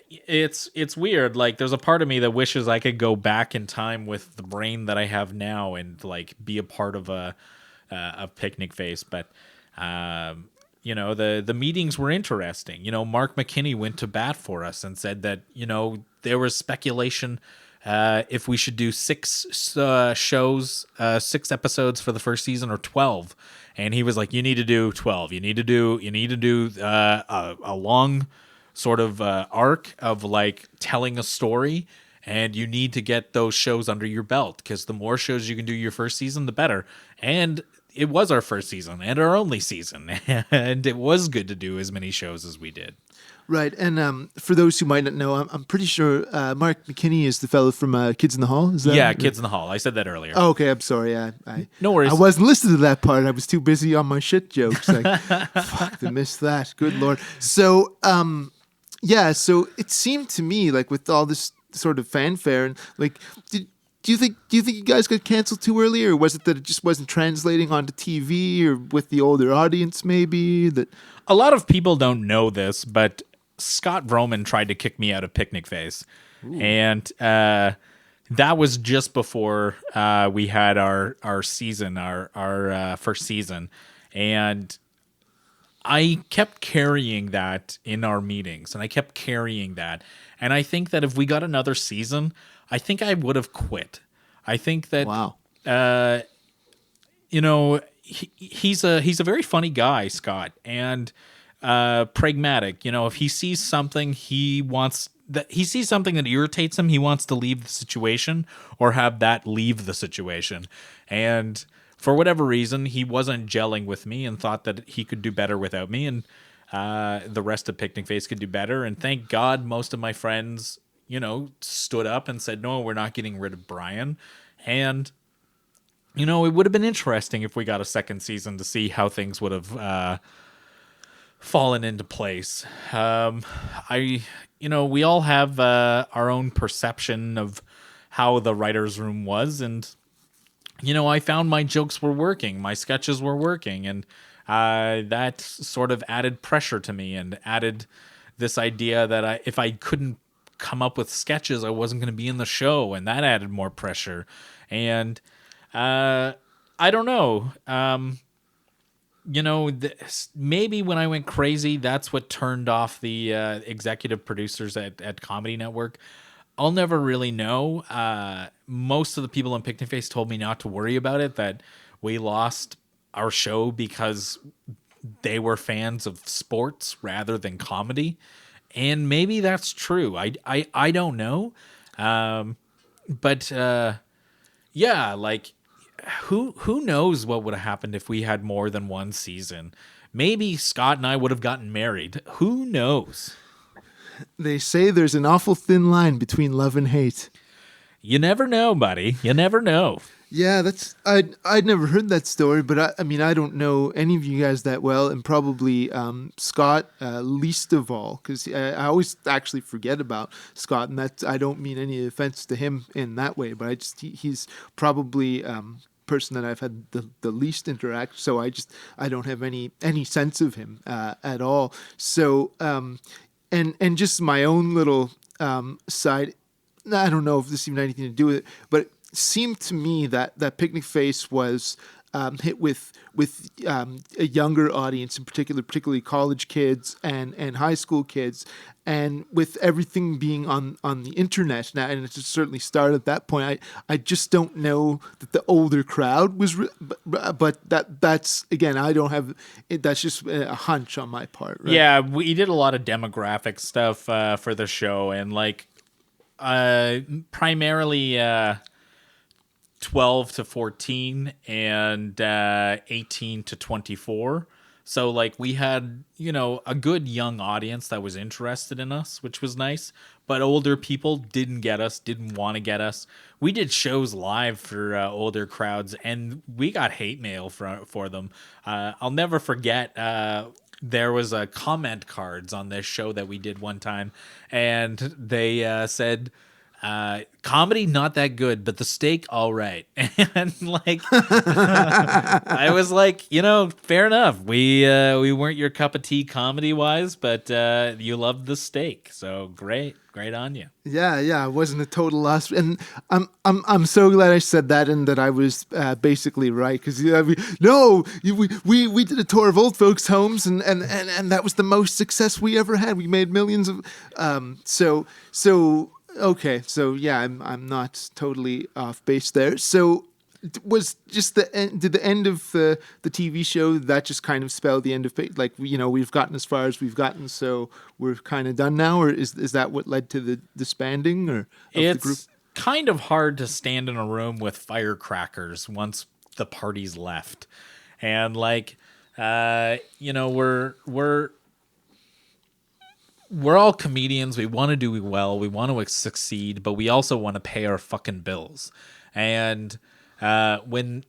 It's weird. Like, there's a part of me that wishes I could go back in time with the brain that I have now and like be a part of a Picnic Face. But the meetings were interesting. Mark McKinney went to bat for us and said that there was speculation if we should do 6 shows, 6 episodes for the first season, or 12. And he was like, you need to do 12. You need to do a long sort of arc of like telling a story, and you need to get those shows under your belt, because the more shows you can do your first season, the better. And it was our first season and our only season, and it was good to do as many shows as we did. Right, and for those who might not know, I'm pretty sure Mark McKinney is the fellow from Kids in the Hall. Is that Yeah, Kids in the Hall. I said that earlier. Oh, okay, I'm sorry. I No worries. I wasn't listening to that part. I was too busy on my shit jokes. Like, fuck, I missed that. Good lord. So, so it seemed to me like with all this sort of fanfare and like, do you think you guys got canceled too early, or was it that it just wasn't translating onto TV, or with the older audience maybe that? A lot of people don't know this, but Scott Vroman tried to kick me out of Picnic Face. Ooh. And that was just before we had our season, our first season. And I kept carrying that in our meetings, and I kept carrying that. And I think that if we got another season, I think I would have quit. I think that, wow. He's a very funny guy, Scott, and pragmatic. If he sees something that irritates him, he wants to leave the situation or have that leave the situation. And for whatever reason, he wasn't gelling with me and thought that he could do better without me, and the rest of Picnic Face could do better. And thank God most of my friends, stood up and said, no, we're not getting rid of Brian. And it would have been interesting if we got a second season to see how things would have fallen into place. We all have our own perception of how the writer's room was, and I found my jokes were working, my sketches were working, and that sort of added pressure to me and added this idea that if I couldn't come up with sketches, I wasn't going to be in the show, and that added more pressure. And I don't know. Maybe when I went crazy, that's what turned off the executive producers at Comedy Network. I'll never really know. Most of the people on Picnic Face told me not to worry about it, that we lost our show because they were fans of sports rather than comedy. And maybe that's true. I don't know. But yeah, like who knows what would have happened if we had more than one season? Maybe Scott and I would have gotten married. Who knows? They say there's an awful thin line between love and hate. You never know, buddy. You never know. Yeah, I'd never heard that story, but I mean I don't know any of you guys that well, and probably Scott least of all, because I always actually forget about Scott, and that I don't mean any offense to him in that way, but he's probably person that I've had the least interact, so I don't have any sense of him at all. So and just my own little side. I don't know if this even had anything to do with it, but it seemed to me that Picnic Face was hit with a younger audience in particular, particularly college kids and high school kids, and with everything being on the internet now, and it just certainly started at that point. I just don't know that the older crowd was, but that's again, I don't have it. That's just a hunch on my part. Right? Yeah, we did a lot of demographic stuff for the show, and like primarily 12 to 14 and 18 to 24. So like we had, a good young audience that was interested in us, which was nice. But older people didn't get us, didn't want to get us. We did shows live for older crowds, and we got hate mail for them. I'll never forget. There was a comment cards on this show that we did one time, and they said, comedy not that good, but the steak all right. And like I was like, fair enough. We weren't your cup of tea comedy wise, but you loved the steak, so great on you. Yeah, I wasn't a total loss, and I'm so glad I said that and that I was basically right, because we did a tour of old folks' homes, and that was the most success we ever had. We made millions of okay, so yeah, I'm not totally off base there. So was just did the end of the TV show that just kind of spell the end of like we've gotten as far as we've gotten, so we're kind of done now, or is that what led to the disbanding or of the group? It's kind of hard to stand in a room with firecrackers once the party's left, and like we're all comedians. We want to do well. We want to succeed, but we also want to pay our fucking bills. And when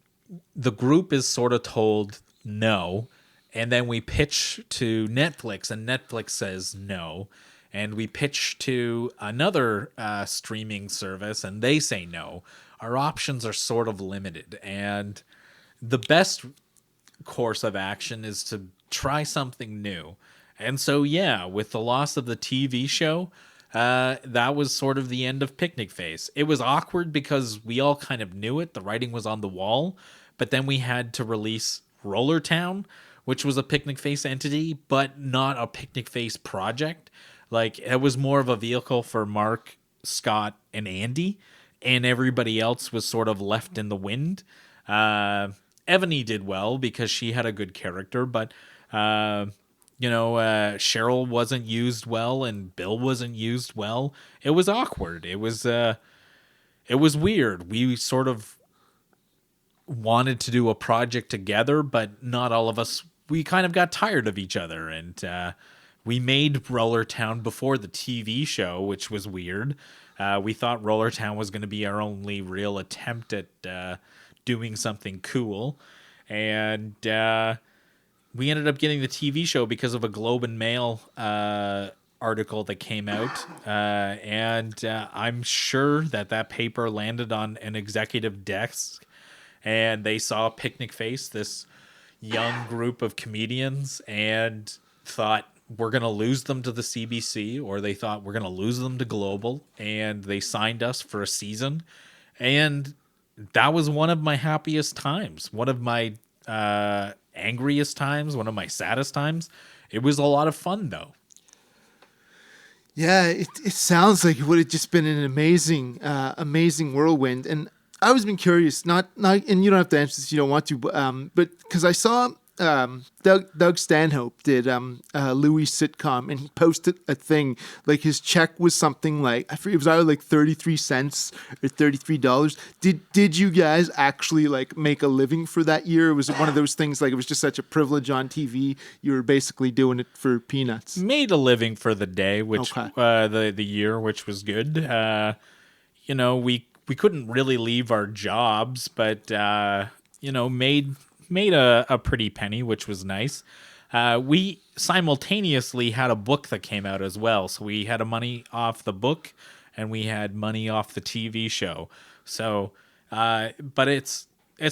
the group is sort of told no, and then we pitch to Netflix, and Netflix says no, and we pitch to another streaming service, and they say no, our options are sort of limited. And the best course of action is to try something new. And so, yeah, with the loss of the TV show, that was sort of the end of Picnic Face. It was awkward because we all kind of knew it. The writing was on the wall. But then we had to release Roller Town, which was a Picnic Face entity, but not a Picnic Face project. Like, it was more of a vehicle for Mark, Scott, and Andy. And everybody else was sort of left in the wind. Ebony did well because she had a good character, but... Cheryl wasn't used well and Bill wasn't used well. It was awkward. It was weird. We sort of wanted to do a project together, but not all of us. We kind of got tired of each other, and we made Roller Town before the TV show, which was weird. We thought Roller Town was going to be our only real attempt at doing something cool, and we ended up getting the TV show because of a Globe and Mail article that came out. And I'm sure that paper landed on an executive desk, and they saw Picnic Face, this young group of comedians, and thought, we're going to lose them to the CBC, or they thought we're going to lose them to Global, and they signed us for a season. And that was one of my happiest times, one of my angriest times, one of my saddest times. It was a lot of fun, though. Yeah, it sounds like it would have just been an amazing whirlwind. And I was been curious, not, and you don't have to answer this if you don't want to, but because I saw Doug Stanhope did Louis sitcom, and he posted a thing like his check was something like, I forget, it was either like 33 cents or $33. Did you guys actually like make a living for that year? Or was it one of those things like it was just such a privilege on TV? You were basically doing it for peanuts. Made a living for the day, which Okay. the year, which was good. We couldn't really leave our jobs, but made a pretty penny, which was nice. We simultaneously had a book that came out as well, so we had money off the book and we had money off the TV show. So, but it's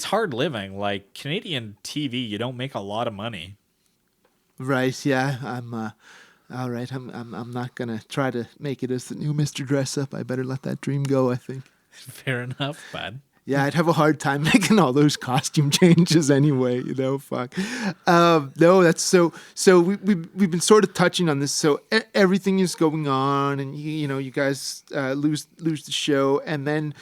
hard living. Like Canadian TV, you don't make a lot of money. Right, yeah. I'm all right. I'm not gonna try to make it as the new Mr. Dress Up. I better let that dream go, I think. Fair enough, bud. Yeah, I'd have a hard time making all those costume changes anyway. Fuck. No, that's so. So we've been sort of touching on this. So everything is going on, and you guys lose the show, and then.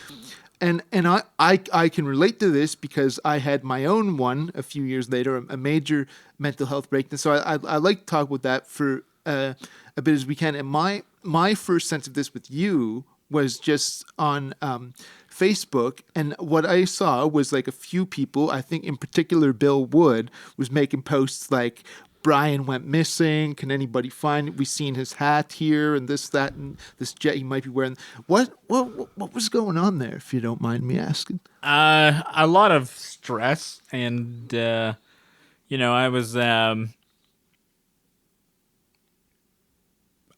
And I can relate to this because I had my own one a few years later, a major mental health breakdown. So I like to talk about that for a bit as we can. And my first sense of this with you was just on Facebook, and what I saw was like a few people, I think in particular Bill Wood, was making posts like, Brian went missing. Can anybody find it? We seen his hat here and this, that, and this jet he might be wearing. What was going on there, if you don't mind me asking? A lot of stress, and I was.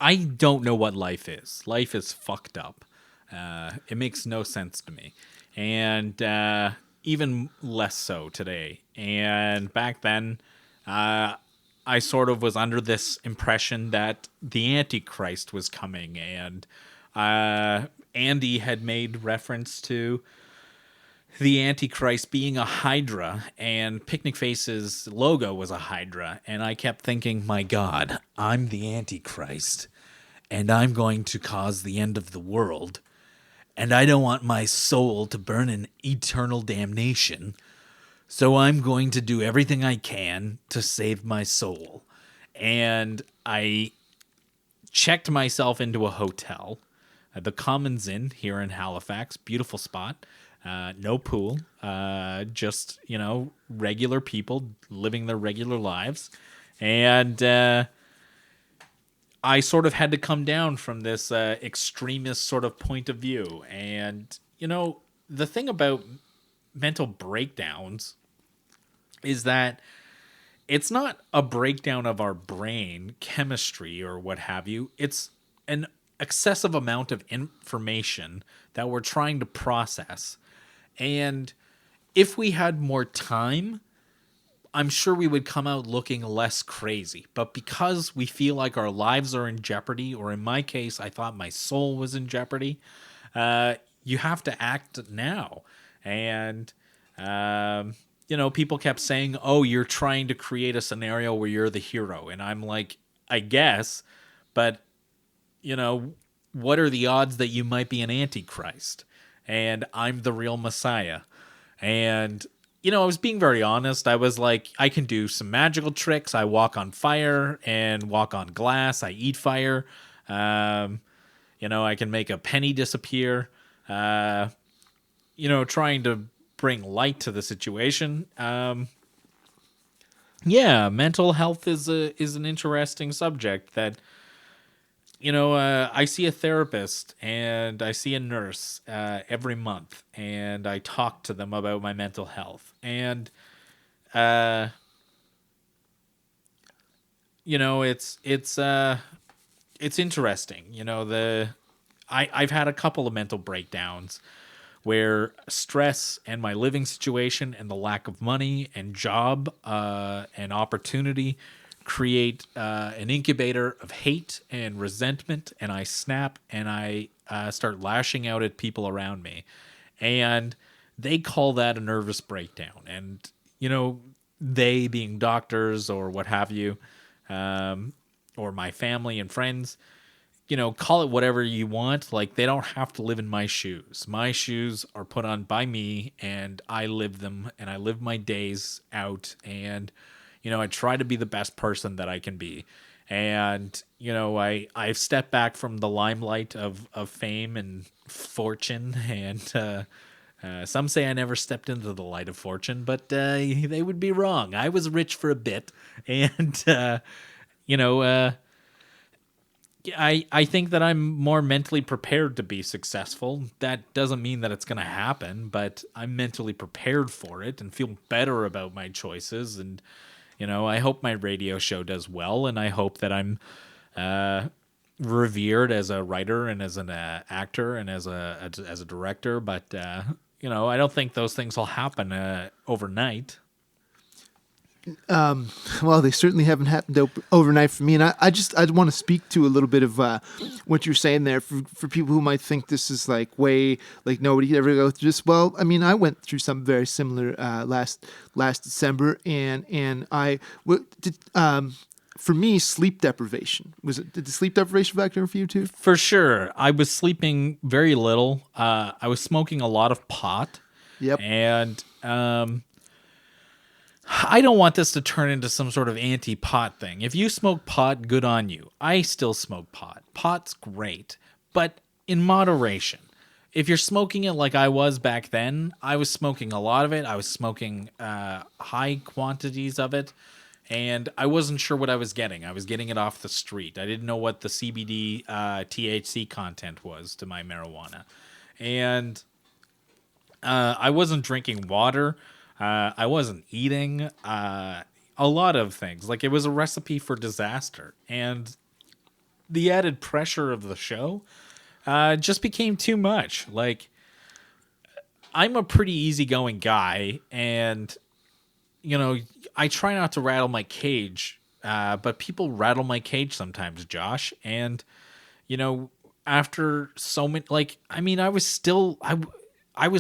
I don't know what life is. Life is fucked up. It makes no sense to me, and even less so today. And back then, I sort of was under this impression that the Antichrist was coming, and Andy had made reference to the Antichrist being a Hydra, and Picnic Face's logo was a Hydra, and I kept thinking, my God, I'm the Antichrist, and I'm going to cause the end of the world, and I don't want my soul to burn in eternal damnation. So I'm going to do everything I can to save my soul. And I checked myself into a hotel, the Commons Inn here in Halifax. Beautiful spot. No pool. Just, regular people living their regular lives. And I sort of had to come down from this extremist sort of point of view. And, the thing about mental breakdowns is that it's not a breakdown of our brain chemistry or what have you. It's an excessive amount of information that we're trying to process. And if we had more time, I'm sure we would come out looking less crazy. But because we feel like our lives are in jeopardy, or in my case, I thought my soul was in jeopardy, you have to act now. And, people kept saying, oh, you're trying to create a scenario where you're the hero. And I'm like, I guess, but, what are the odds that you might be an antichrist? And I'm the real Messiah. And, I was being very honest. I was like, I can do some magical tricks. I walk on fire and walk on glass. I eat fire. I can make a penny disappear. Trying to bring light to the situation. Mental health is an interesting subject that, I see a therapist and I see a nurse every month, and I talk to them about my mental health. And, it's interesting. I've had a couple of mental breakdowns where stress and my living situation and the lack of money and job and opportunity create an incubator of hate and resentment, and I snap and I start lashing out at people around me. And they call that a nervous breakdown. And, they being doctors or what have you, or my family and friends, call it whatever you want. Like, they don't have to live in my shoes. My shoes are put on by me, and I live them, and I live my days out. And, I try to be the best person that I can be. And, I've stepped back from the limelight of fame and fortune. And some say I never stepped into the light of fortune, but they would be wrong. I was rich for a bit. And, you know, I think that I'm more mentally prepared to be successful. That doesn't mean that it's going to happen, but I'm mentally prepared for it and feel better about my choices. And, I hope my radio show does well, and I hope that I'm revered as a writer and as an actor and as a director. But, I don't think those things will happen overnight. Well, they certainly haven't happened overnight for me, and I want to speak to a little bit of what you're saying there for people who might think this is like way like nobody ever go through this. Well, I mean, I went through something very similar last December, and for me, sleep deprivation did the sleep deprivation factor for you too? For sure, I was sleeping very little. I was smoking a lot of pot. Yep. And I don't want this to turn into some sort of anti-pot thing. If you smoke pot, good on you. I still smoke pot. Pot's great, but in moderation. If you're smoking it like I was back then, I was smoking a lot of it. I was smoking high quantities of it, and I wasn't sure what I was getting. I was getting it off the street. I didn't know what the CBD THC content was to my marijuana. And I wasn't drinking water. I wasn't eating a lot of things. Like, it was a recipe for disaster. And the added pressure of the show just became too much. Like, I'm a pretty easygoing guy, and, I try not to rattle my cage, but people rattle my cage sometimes, Josh. And, after so many, like, I mean, I was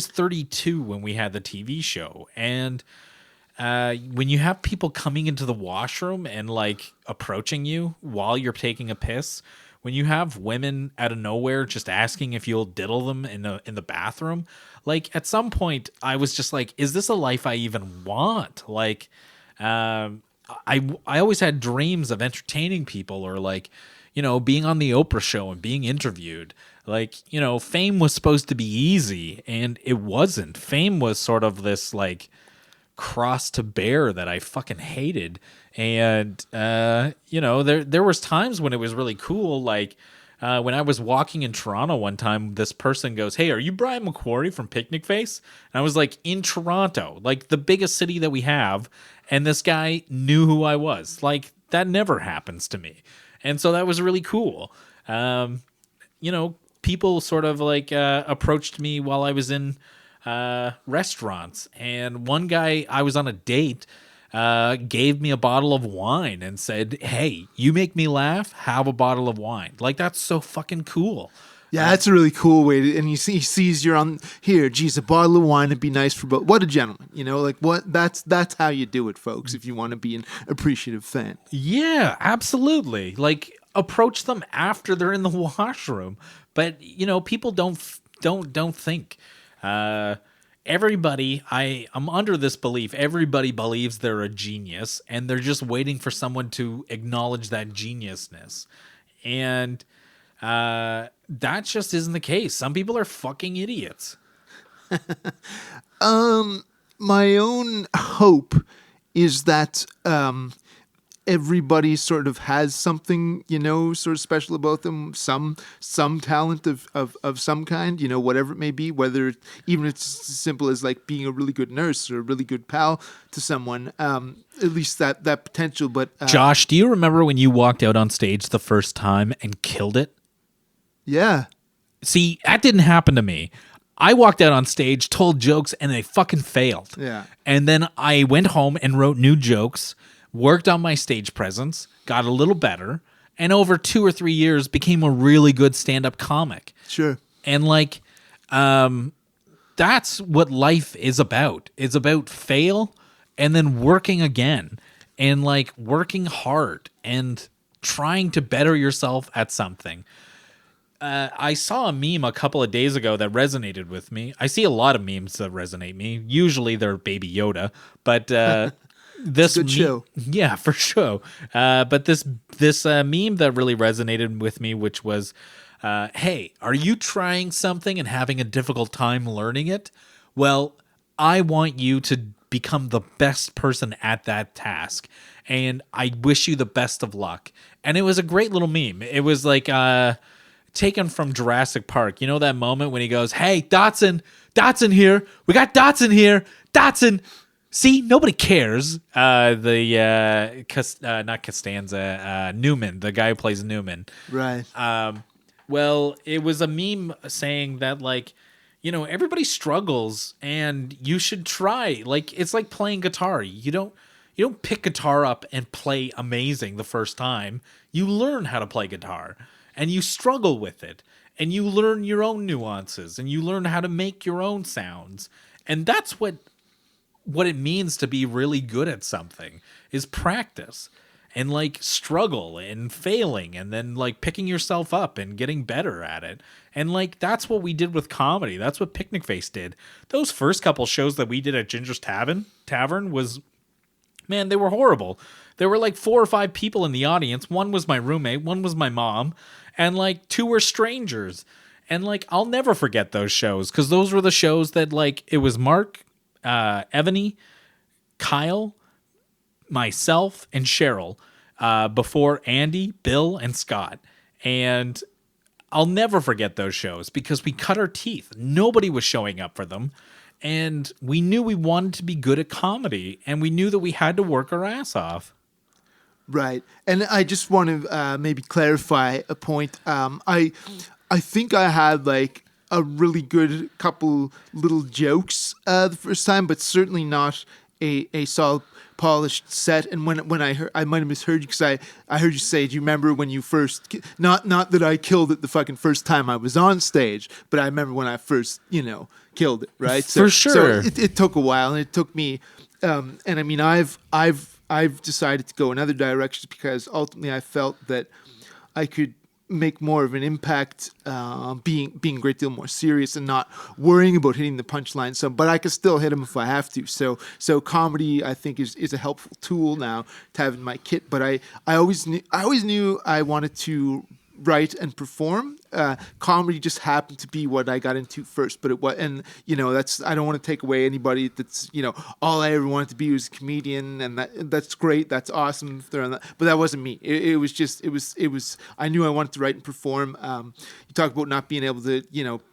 32 when we had the TV show, and when you have people coming into the washroom and like approaching you while you're taking a piss, when you have women out of nowhere just asking if you'll diddle them in the bathroom, like at some point I was just like, is this a life I even want? Like, I always had dreams of entertaining people, or like, being on the Oprah show and being interviewed. Like, fame was supposed to be easy, and it wasn't. Fame was sort of this like cross to bear that I fucking hated. And there was times when it was really cool. Like when I was walking in Toronto one time, this person goes, "Hey, are you Brian Macquarrie from Picnic Face?" And I was like, in Toronto, like the biggest city that we have, and this guy knew who I was. Like, that never happens to me. And so that was really cool. People sort of like approached me while I was in restaurants. And one guy, I was on a date, gave me a bottle of wine and said, "Hey, you make me laugh, have a bottle of wine." Like, that's so fucking cool. Yeah, that's a really cool way to, and he sees you're on here. Geez, a bottle of wine would be nice for both. What a gentleman, like what? That's how you do it, folks. If you want to be an appreciative fan. Yeah, absolutely. Like, approach them after they're in the washroom. But people don't think. Everybody, I'm under this belief. Everybody believes they're a genius, and they're just waiting for someone to acknowledge that geniusness. And that just isn't the case. Some people are fucking idiots. My own hope is that everybody sort of has something, sort of special about them, some talent of some kind, whatever it may be, whether even it's as simple as like being a really good nurse or a really good pal to someone, at least that potential. But Josh, do you remember when you walked out on stage the first time and killed it? Yeah. See, that didn't happen to me. I walked out on stage, told jokes, and they fucking failed. Yeah. And then I went home and wrote new jokes, worked on my stage presence, got a little better, and over 2 or 3 years became a really good stand-up comic. Sure. And like, that's what life is about. It's about fail and then working again, and like working hard and trying to better yourself at something. I saw a meme a couple of days ago that resonated with me. I see a lot of memes that resonate me. Usually they're Baby Yoda, but this good show. Yeah, for sure. But this meme that really resonated with me, which was, "Hey, are you trying something and having a difficult time learning it? Well, I want you to become the best person at that task, and I wish you the best of luck." And it was a great little meme. It was like taken from Jurassic Park. You know that moment when he goes, "Hey, Dotson here. We got Dotson here. Dotson." See, nobody cares. Not Costanza, Newman, the guy who plays Newman. Right. Well, it was a meme saying that, like, everybody struggles and you should try. Like, it's like playing guitar. You don't pick guitar up and play amazing the first time. You learn how to play guitar and you struggle with it and you learn your own nuances and you learn how to make your own sounds. And that's what it means to be really good at something, is practice and like struggle and failing and then like picking yourself up and getting better at it. And like that's what we did with comedy. That's what Picnic Face did. Those first couple shows that we did at Ginger's Tavern was, man, they were horrible. There were like 4 or 5 people in the audience. One was my roommate, one was my mom, and like 2 were strangers. And like I'll never forget those shows, because those were the shows that, like, it was Mark, Ebony, Kyle, myself, and Cheryl, before Andy, Bill, and Scott. And I'll never forget those shows because we cut our teeth. Nobody was showing up for them. And we knew we wanted to be good at comedy, and we knew that we had to work our ass off. Right. And I just want to maybe clarify a point. I think I had like a really good couple little jokes the first time, but certainly not a solid polished set. And when I heard, I might have misheard you, because I heard you say, do you remember when you first, not that I killed it the fucking first time I was on stage, but I remember when I first, killed it, right? For sure. So it took a while, and it took me, and I mean, I've decided to go in other directions because ultimately I felt that I could make more of an impact, being a great deal more serious and not worrying about hitting the punchline. But I can still hit them if I have to. So comedy, I think, is a helpful tool now to have in my kit. But I always knew I wanted to write and perform. Comedy just happened to be what I got into first, but it was, and that's, I don't want to take away anybody that's, all I ever wanted to be was a comedian, and that's great, that's awesome if they're on that, but that wasn't me. It was I knew I wanted to write and perform. You talk about not being able to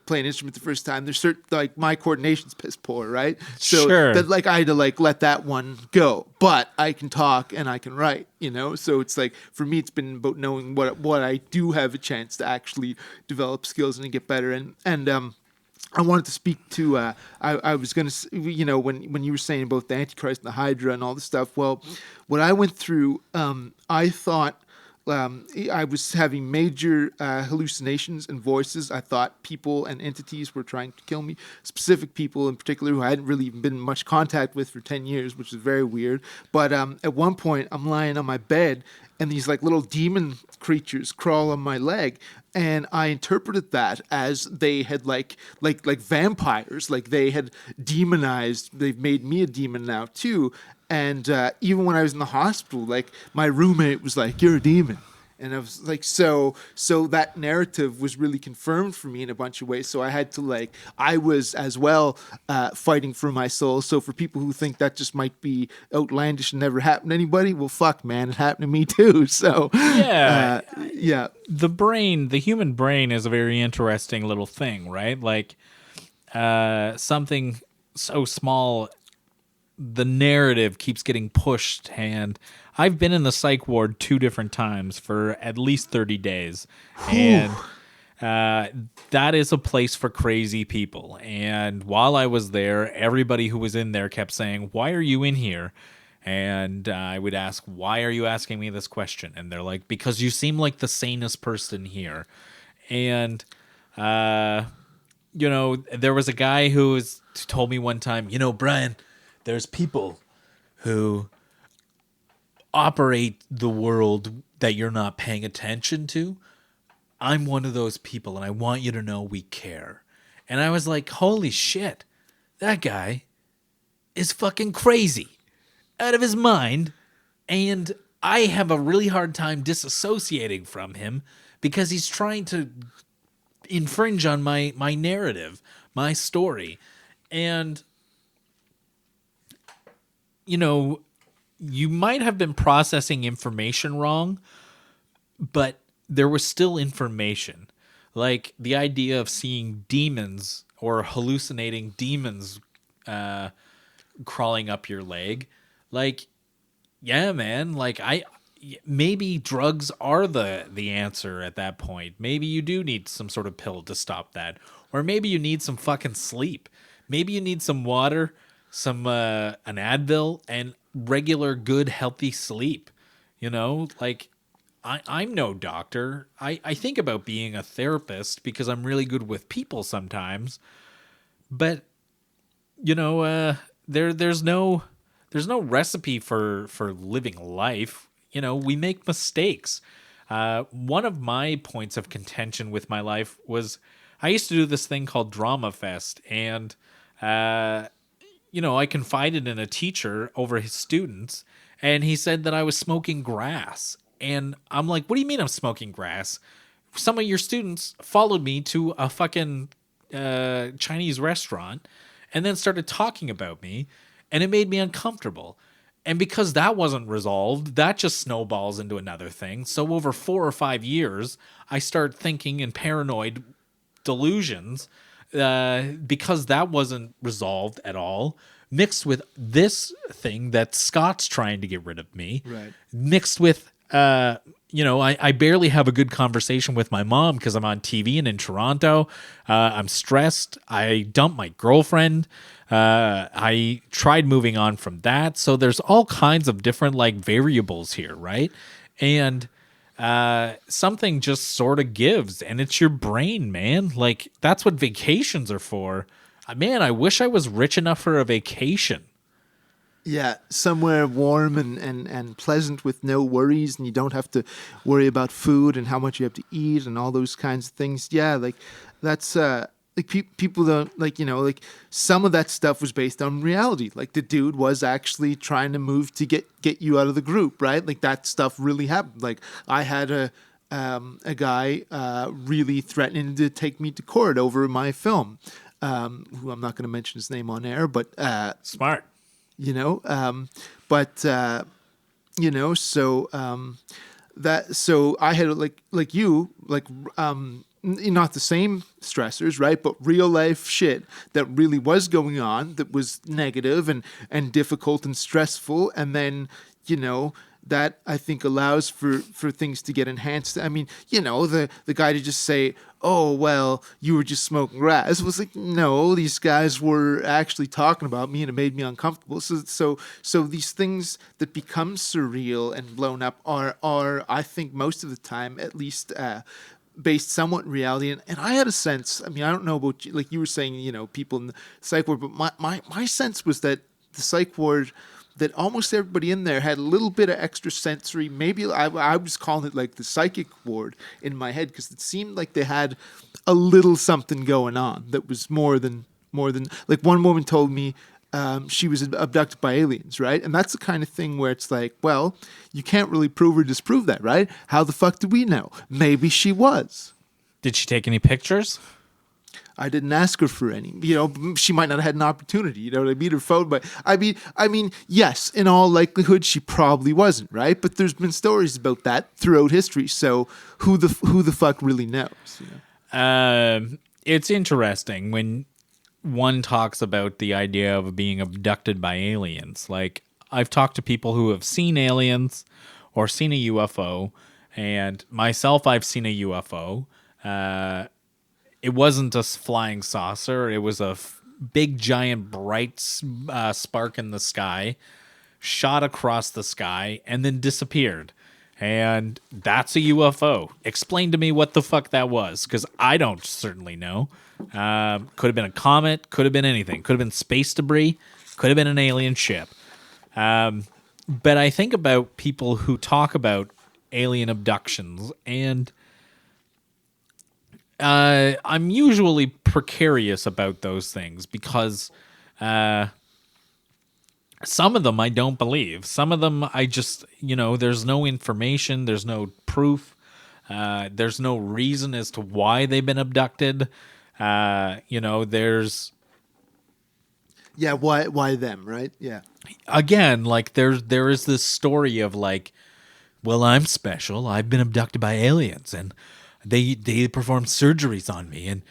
play an instrument the first time. There's certain, like, my coordination's piss poor, right? So sure. that, like, I had to like let that one go, but I can talk and I can write, so it's like, for me, it's been about knowing what I do have a chance to actually develop skills and get better. And I wanted to speak to, I was going to, when you were saying about the Antichrist and the Hydra and all this stuff, well, what I went through, I thought, I was having major hallucinations and voices. I thought people and entities were trying to kill me, specific people in particular who I hadn't really been in much contact with for 10 years, which is very weird. But at one point, I'm lying on my bed, and these like little demon creatures crawl on my leg, and I interpreted that as they had like vampires, like they had demonized. They've made me a demon now too. And even when I was in the hospital, like, my roommate was like, "You're a demon." And I was like, so that narrative was really confirmed for me in a bunch of ways. So I had to I was as well fighting for my soul. So for people who think that just might be outlandish and never happened to anybody, well, fuck, man, it happened to me too. So yeah. The human brain is a very interesting little thing, right? Like something so small, the narrative keeps getting pushed, and I've been in the psych ward 2 different times for at least 30 days. And that is a place for crazy people. And while I was there, everybody who was in there kept saying, "Why are you in here?" And I would ask, "Why are you asking me this question?" And they're like, "Because you seem like the sanest person here." And, there was a guy who told me one time, "Brian, there's people who operate the world that you're not paying attention to. I'm one of those people, and I want you to know we care." And I was like, holy shit, that guy is fucking crazy. out of his mind, and I have a really hard time disassociating from him because he's trying to infringe on my narrative, my story. And you know, you might have been processing information wrong, but there was still information. Like the idea of seeing demons or hallucinating demons crawling up your leg. Like, yeah, man, like maybe drugs are the answer at that point. Maybe you do need some sort of pill to stop that. Or maybe you need some fucking sleep. Maybe you need some water, some an Advil, and regular good healthy sleep. You know, like I'm no doctor. I think about being a therapist because I'm really good with people sometimes. But you know, there's no recipe for living life. You know, we make mistakes. One of my points of contention with my life was I used to do this thing called Drama Fest, and you know, I confided in a teacher over his students, and he said that I was smoking grass. And I'm like, what do you mean I'm smoking grass? Some of your students followed me to a fucking Chinese restaurant and then started talking about me, and it made me uncomfortable. And because that wasn't resolved, that just snowballs into another thing. So over 4 or 5 years, I start thinking in paranoid delusions because that wasn't resolved at all, mixed with this thing that Scott's trying to get rid of me, Right. mixed with you know, I barely have a good conversation with my mom because I'm on TV and in Toronto. I'm stressed. I dumped my girlfriend. I tried moving on from that. So there's all kinds of different like variables here, right? And something just sort of gives, and it's your brain, man. Like that's what vacations are for. Man, I wish I was rich enough for a vacation. Yeah, somewhere warm and pleasant with no worries, and you don't have to worry about food and how much you have to eat and all those kinds of things. Yeah, like that's like people don't like, you know, like some of that stuff was based on reality. Like the dude was actually trying to move to get you out of the group, right? Like that stuff really happened. Like I had a guy really threatening to take me to court over my film. Who I'm not going to mention his name on air, but Smart. you know, but you know, so that so I had like you like not the same stressors, right, but real life shit that really was going on that was negative and difficult and stressful, and then you know that I think allows for things to get enhanced. I mean, you know, the guy to just say, "Oh, well, you were just smoking grass," was like, no, these guys were actually talking about me, and it made me uncomfortable. So these things that become surreal and blown up are I think most of the time, at least. Based somewhat in reality, and I had a sense. I mean, I don't know about you, like you were saying, you know, people in the psych ward, but my sense was that the psych ward, that almost everybody in there had a little bit of extra sensory. Maybe I was calling it like the psychic ward in my head because it seemed like they had a little something going on that was more than like one woman told me she was abducted by aliens, right? And that's the kind of thing where it's like, well, you can't really prove or disprove that, right? How the fuck do we know? Maybe she was. Did she take any pictures? I didn't ask her for any. You know, she might not have had an opportunity. You know what I mean? Her phone, but I mean, yes, in all likelihood, she probably wasn't, right? But there's been stories about that throughout history. So who the fuck really knows? You know? It's interesting when one talks about the idea of being abducted by aliens. Like I've talked to people who have seen aliens or seen a UFO, and myself, I've seen a UFO. It wasn't a flying saucer. It was a big, giant, bright spark in the sky, shot across the sky, and then disappeared. And that's a UFO. Explain to me what the fuck that was, because I don't certainly know. Could have been a comet, could have been anything. Could have been space debris, could have been an alien ship. But I think about people who talk about alien abductions, and I'm usually precarious about those things because Some of them I don't believe. Some of them I just, there's no information, there's no proof, there's no reason as to why they've been abducted. There's Yeah, why them, right? Yeah. again, like there is this story of like, well, I'm special. I've been abducted by aliens, and they performed surgeries on me, and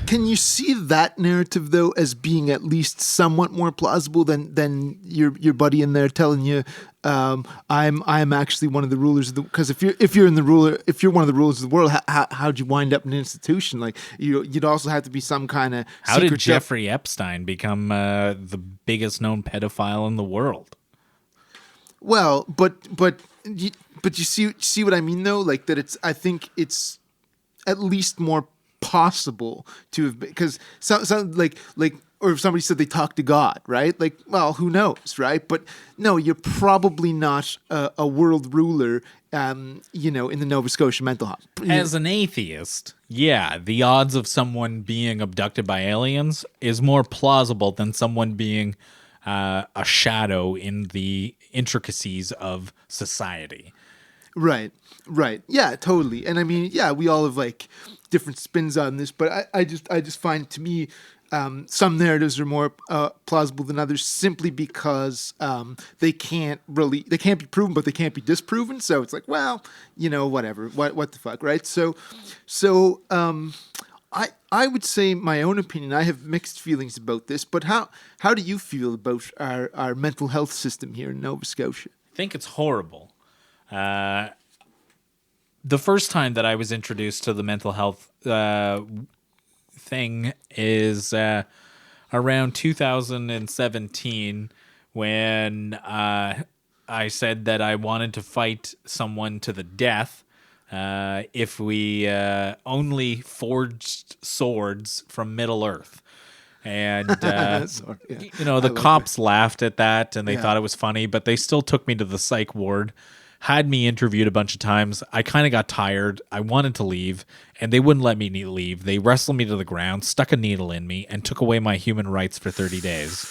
Can you see that narrative though as being at least somewhat more plausible than your buddy in there telling you I'm actually one of the rulers of the, because if you're one of the rulers of the world, how'd you wind up in an institution? Like you'd also have to be some kind of how did Jeffrey Epstein become the biggest known pedophile in the world? Well, but you see what I mean though, like that I think it's at least more possible to have been, because some like or if somebody said they talked to God, right? Like, well, who knows, right? But no, you're probably not a world ruler, in the Nova Scotia mental health. As an atheist, yeah, the odds of someone being abducted by aliens is more plausible than someone being a shadow in the intricacies of society. Right. Yeah, totally. And I mean, yeah, we all have like different spins on this, but I just find, to me, some narratives are more plausible than others simply because they can't be proven, but they can't be disproven. So it's like, well, whatever, what the fuck, right? So I would say my own opinion. I have mixed feelings about this, but how do you feel about our mental health system here in Nova Scotia? I think it's horrible. The first time that I was introduced to the mental health thing is around 2017 when I said that I wanted to fight someone to the death if we only forged swords from Middle Earth. And Sorry, yeah. the cops laughed at that and they Yeah. thought it was funny, but they still took me to the psych ward, had me interviewed a bunch of times. I kind of got tired. I wanted to leave, and they wouldn't let me leave. They wrestled me to the ground, stuck a needle in me, and took away my human rights for 30 days.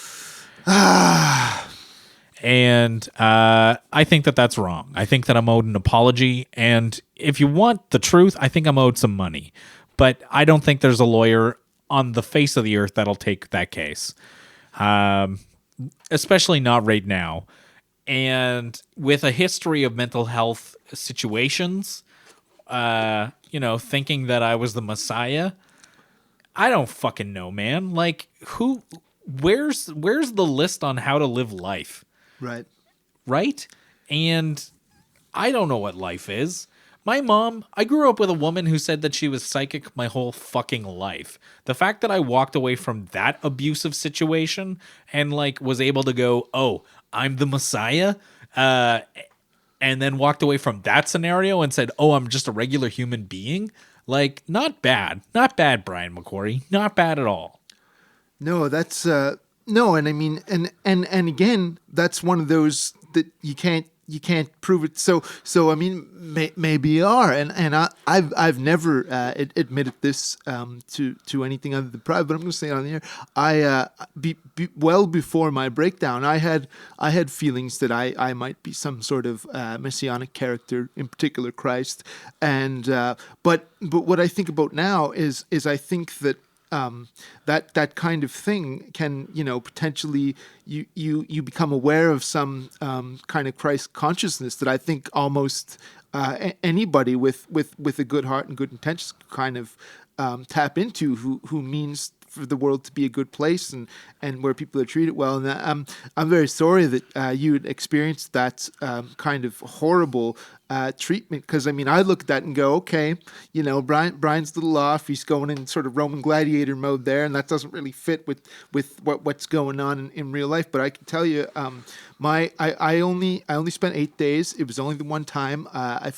And I think that that's wrong. I think that I'm owed an apology. And if you want the truth, I think I'm owed some money. But I don't think there's a lawyer on the face of the earth that'll take that case, especially not right now. And with a history of mental health situations, thinking that I was the Messiah, I don't fucking know, man. Like, where's the list on how to live life? Right? And I don't know what life is. My mom, I grew up with a woman who said that she was psychic my whole fucking life. The fact that I walked away from that abusive situation and like was able to go, oh, I'm the Messiah, and then walked away from that scenario and said, oh, I'm just a regular human being. Like, not bad. Not bad, Brian Macquarrie. Not bad at all. No, that's no, and I mean, and again, that's one of those that you can't prove it. So I mean, maybe you are, and I've never admitted this to anything other than private, but I'm going to say it on the air. Well before my breakdown, I had feelings that I might be some sort of messianic character, in particular Christ, and but what I think about now is I think that. That kind of thing can, potentially you become aware of some kind of Christ consciousness that I think almost anybody with a good heart and good intentions kind of tap into, who means for the world to be a good place and where people are treated well. And I'm very sorry that you had experienced that kind of horrible treatment, because I mean, I look at that and go, okay, Brian's a little off. He's going in sort of Roman gladiator mode there, and that doesn't really fit with what's going on in real life. But I can tell you, I only spent 8 days. It was only the one time. I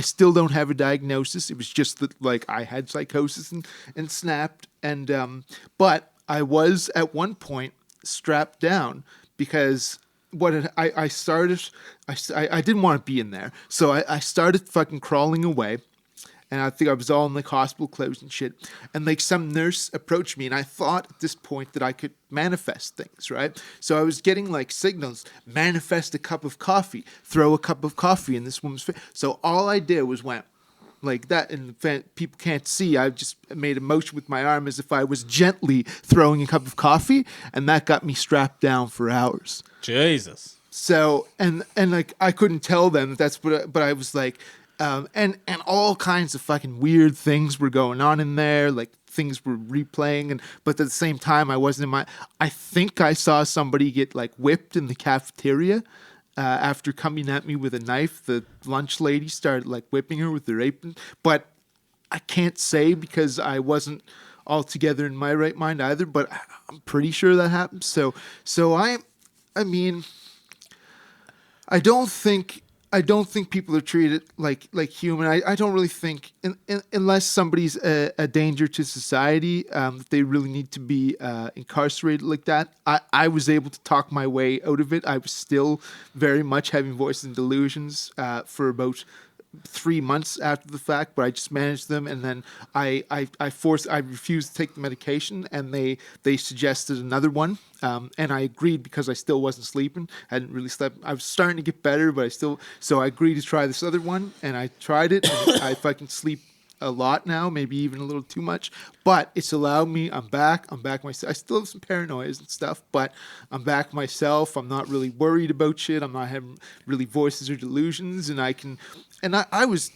still don't have a diagnosis. It was just that like I had psychosis and snapped, and but I was at one point strapped down because. I didn't want to be in there, so I started fucking crawling away, and I think I was all in like hospital clothes and shit. And like some nurse approached me, and I thought at this point that I could manifest things, right? So I was getting like signals: manifest a cup of coffee, throw a cup of coffee in this woman's face. So all I did was went like that, and people can't see. I just made a motion with my arm as if I was gently throwing a cup of coffee, and that got me strapped down for hours. Jesus. So and like I couldn't tell them that that's what, but I was like, and all kinds of fucking weird things were going on in there, like things were replaying, and but at the same time I wasn't in my. I think I saw somebody get like whipped in the cafeteria. After coming at me with a knife, the lunch lady started like whipping her with her apron. But I can't say because I wasn't altogether in my right mind either. But I'm pretty sure that happened. So I mean, I don't think people are treated like human. I don't really think unless somebody's a danger to society, they really need to be incarcerated like that. I was able to talk my way out of it. I was still very much having voices and delusions for about 3 months after the fact, but I just managed them, and then I refused to take the medication, and they suggested another one, and I agreed because I still wasn't sleeping. I hadn't really slept. I was starting to get better, but so I agreed to try this other one, and I tried it, and I fucking sleep a lot now, maybe even a little too much, but it's allowed me. I'm back myself. I still have some paranoias and stuff, but I'm back myself. I'm not really worried about shit. I'm not having really voices or delusions, and I was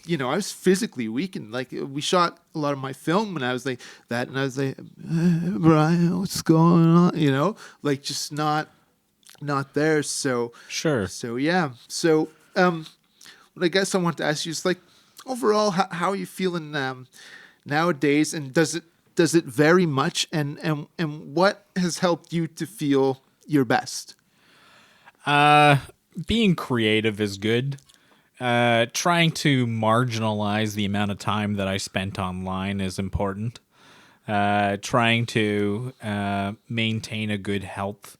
physically weakened. Like we shot a lot of my film, and I was like that, and I was like, Brian, what's going on? Like just not there. So Sure. So yeah. So what I guess I want to ask you is like, overall, how are you feeling nowadays, and does it vary much, and what has helped you to feel your best? Being creative is good. Trying to marginalize the amount of time that I spent online is important. Trying to maintain a good health,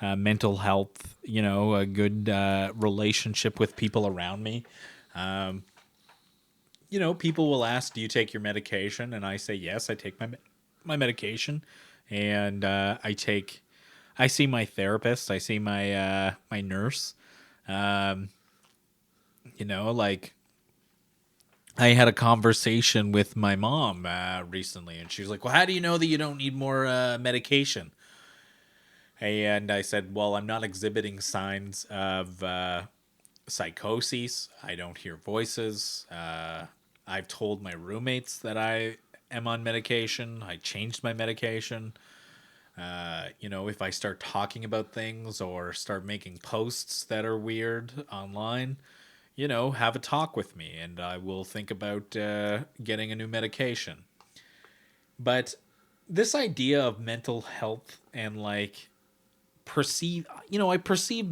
mental health, a good relationship with people around me. People will ask, do you take your medication? And I say, yes, I take my medication. And I see my therapist. I see my nurse. Like I had a conversation with my mom recently, and she was like, well, how do you know that you don't need more medication? And I said, well, I'm not exhibiting signs of psychoses. I don't hear voices. I've told my roommates that I am on medication. I changed my medication. If I start talking about things or start making posts that are weird online, have a talk with me, and I will think about getting a new medication. But this idea of mental health and I perceived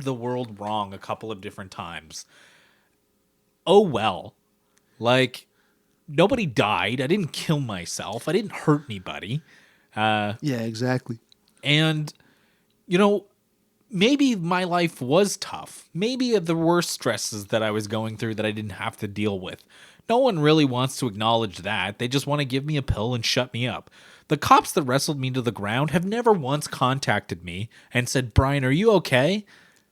the world wrong a couple of different times. Oh, well, nobody died. I didn't kill myself. I didn't hurt anybody. Yeah, exactly. And, maybe my life was tough. Maybe there were stresses that I was going through that I didn't have to deal with. No one really wants to acknowledge that. They just want to give me a pill and shut me up. The cops that wrestled me to the ground have never once contacted me and said, Brian, are you okay?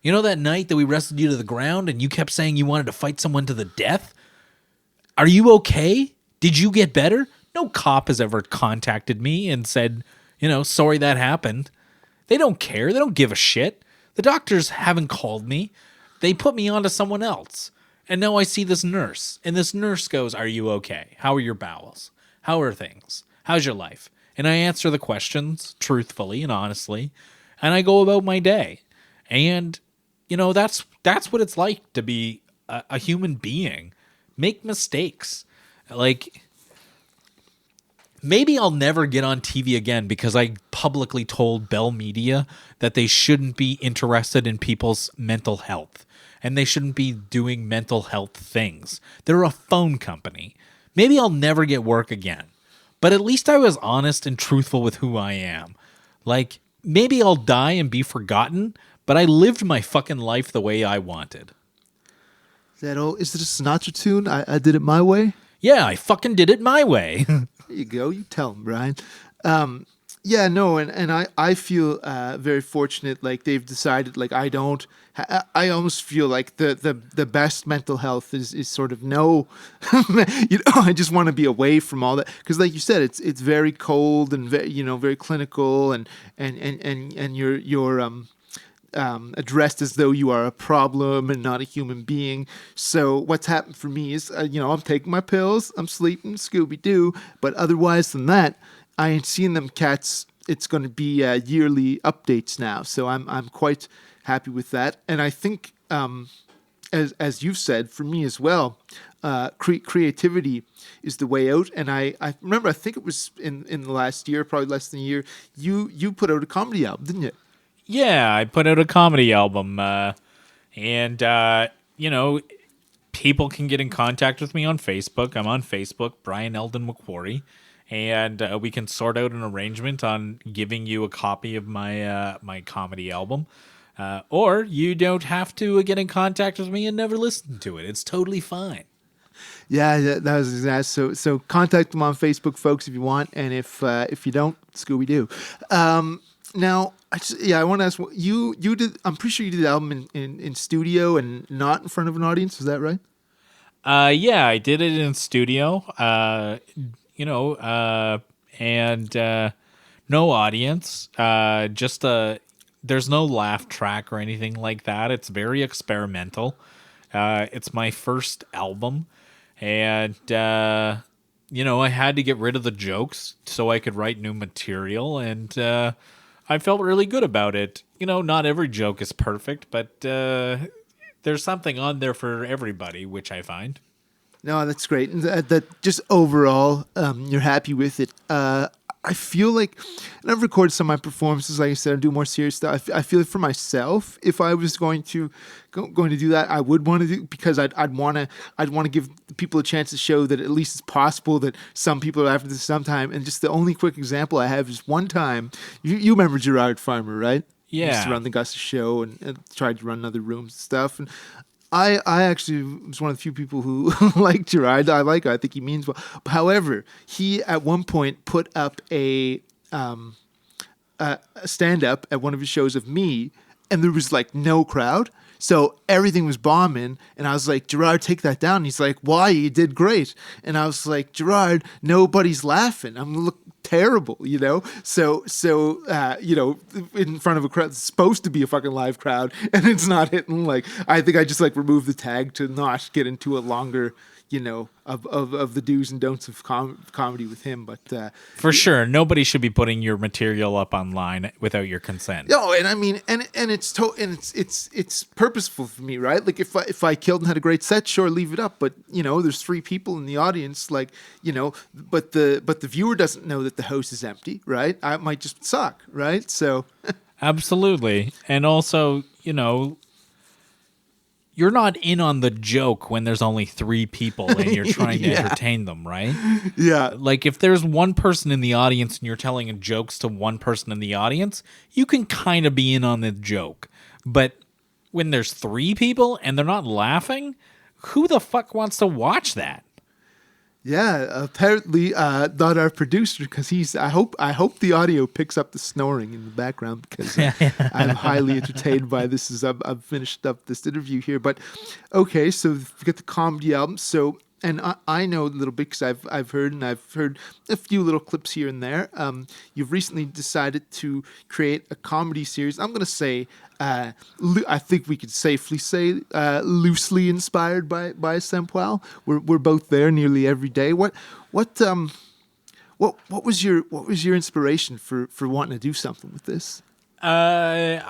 That night that we wrestled you to the ground and you kept saying you wanted to fight someone to the death? Are you okay? Did you get better? No cop has ever contacted me and said, sorry that happened. They don't care. They don't give a shit. The doctors haven't called me. They put me on to someone else. And now I see this nurse. And this nurse goes, are you okay? How are your bowels? How are things? How's your life? And I answer the questions truthfully and honestly. And I go about my day. And, that's what it's like to be a human being. Make mistakes. Maybe I'll never get on TV again because I publicly told Bell Media that they shouldn't be interested in people's mental health and they shouldn't be doing mental health things. They're a phone company. Maybe I'll never get work again, but at least I was honest and truthful with who I am. Maybe I'll die and be forgotten, but I lived my fucking life the way I wanted. Is it a Sinatra tune? I did it my way? Yeah, I fucking did it my way. There you go. You tell him, Brian. Yeah, no, and I feel very fortunate. Like they've decided, like I don't. I almost feel like the best mental health is sort of no, I just want to be away from all that because, like you said, it's very cold and very clinical and you're addressed as though you are a problem and not a human being. So what's happened for me is, I'm taking my pills, I'm sleeping, Scooby Doo, but otherwise than that, I ain't seen them cats. It's going to be yearly updates now, so I'm quite happy with that. And I think, as you've said, for me as well, creativity is the way out. And I remember, I think it was in the last year, probably less than a year, you put out a comedy album, didn't you? Yeah, I put out a comedy album, and people can get in contact with me on Facebook. I'm on Facebook, Brian Eldon Macquarrie, and we can sort out an arrangement on giving you a copy of my comedy album. Or you don't have to get in contact with me and never listen to it. It's totally fine. Yeah, that was exact. So contact them on Facebook, folks, if you want, and if you don't, Scooby Doo. Now, I want to ask you did. I'm pretty sure you did the album in studio and not in front of an audience. Is that right? Yeah, I did it in studio. And no audience. There's no laugh track or anything like that. It's very experimental. It's my first album, and I had to get rid of the jokes so I could write new material, and I felt really good about it. Not every joke is perfect, but there's something on there for everybody, which I find. No, that's great. And that just overall, you're happy with it. I feel like, and I've recorded some of my performances. Like I said, I do more serious stuff. I feel like for myself, if I was going to do that, I would want to do, because I'd want to give people a chance to show that at least it's possible that some people are after this sometime. And just the only quick example I have is one time. You remember Gerard Farmer, right? Yeah. He used to run the Augusta show and tried to run other rooms and stuff. And I actually was one of the few people who like Gerard. I like him. I think he means well. However, he at one point put up a stand-up at one of his shows of me, and there was like no crowd. So everything was bombing, and I was like, Gerard, take that down. And he's like, why? You did great. And I was like, Gerard, nobody's laughing. I'm look terrible, So in front of a crowd, it's supposed to be a fucking live crowd, and it's not hitting. Like, I think I just removed the tag to not get into a longer, of the do's and don'ts of comedy with him. But for sure, nobody should be putting your material up online without your consent. No, and I mean, and it's purposeful for me, right? Like if I killed and had a great set, sure, leave it up. But there's 3 people in the audience, but the viewer doesn't know that the house is empty, right? I might just suck, right? So absolutely, and also, you're not in on the joke when there's only 3 people and you're trying to entertain them, right? Yeah. Like if there's one person in the audience and you're telling jokes to one person in the audience, you can kind of be in on the joke. But when there's 3 people and they're not laughing, who the fuck wants to watch that? Yeah, apparently not our producer, because I hope the audio picks up the snoring in the background, because I'm highly entertained by this as I've finished up this interview here. But okay, so we got the comedy album. So, and I know a little bit because I've heard a few little clips here and there. You've recently decided to create a comedy series. I'm going to say, I think we could safely say, loosely inspired by Sempoal. We're both there nearly every day. What was your inspiration for wanting to do something with this? I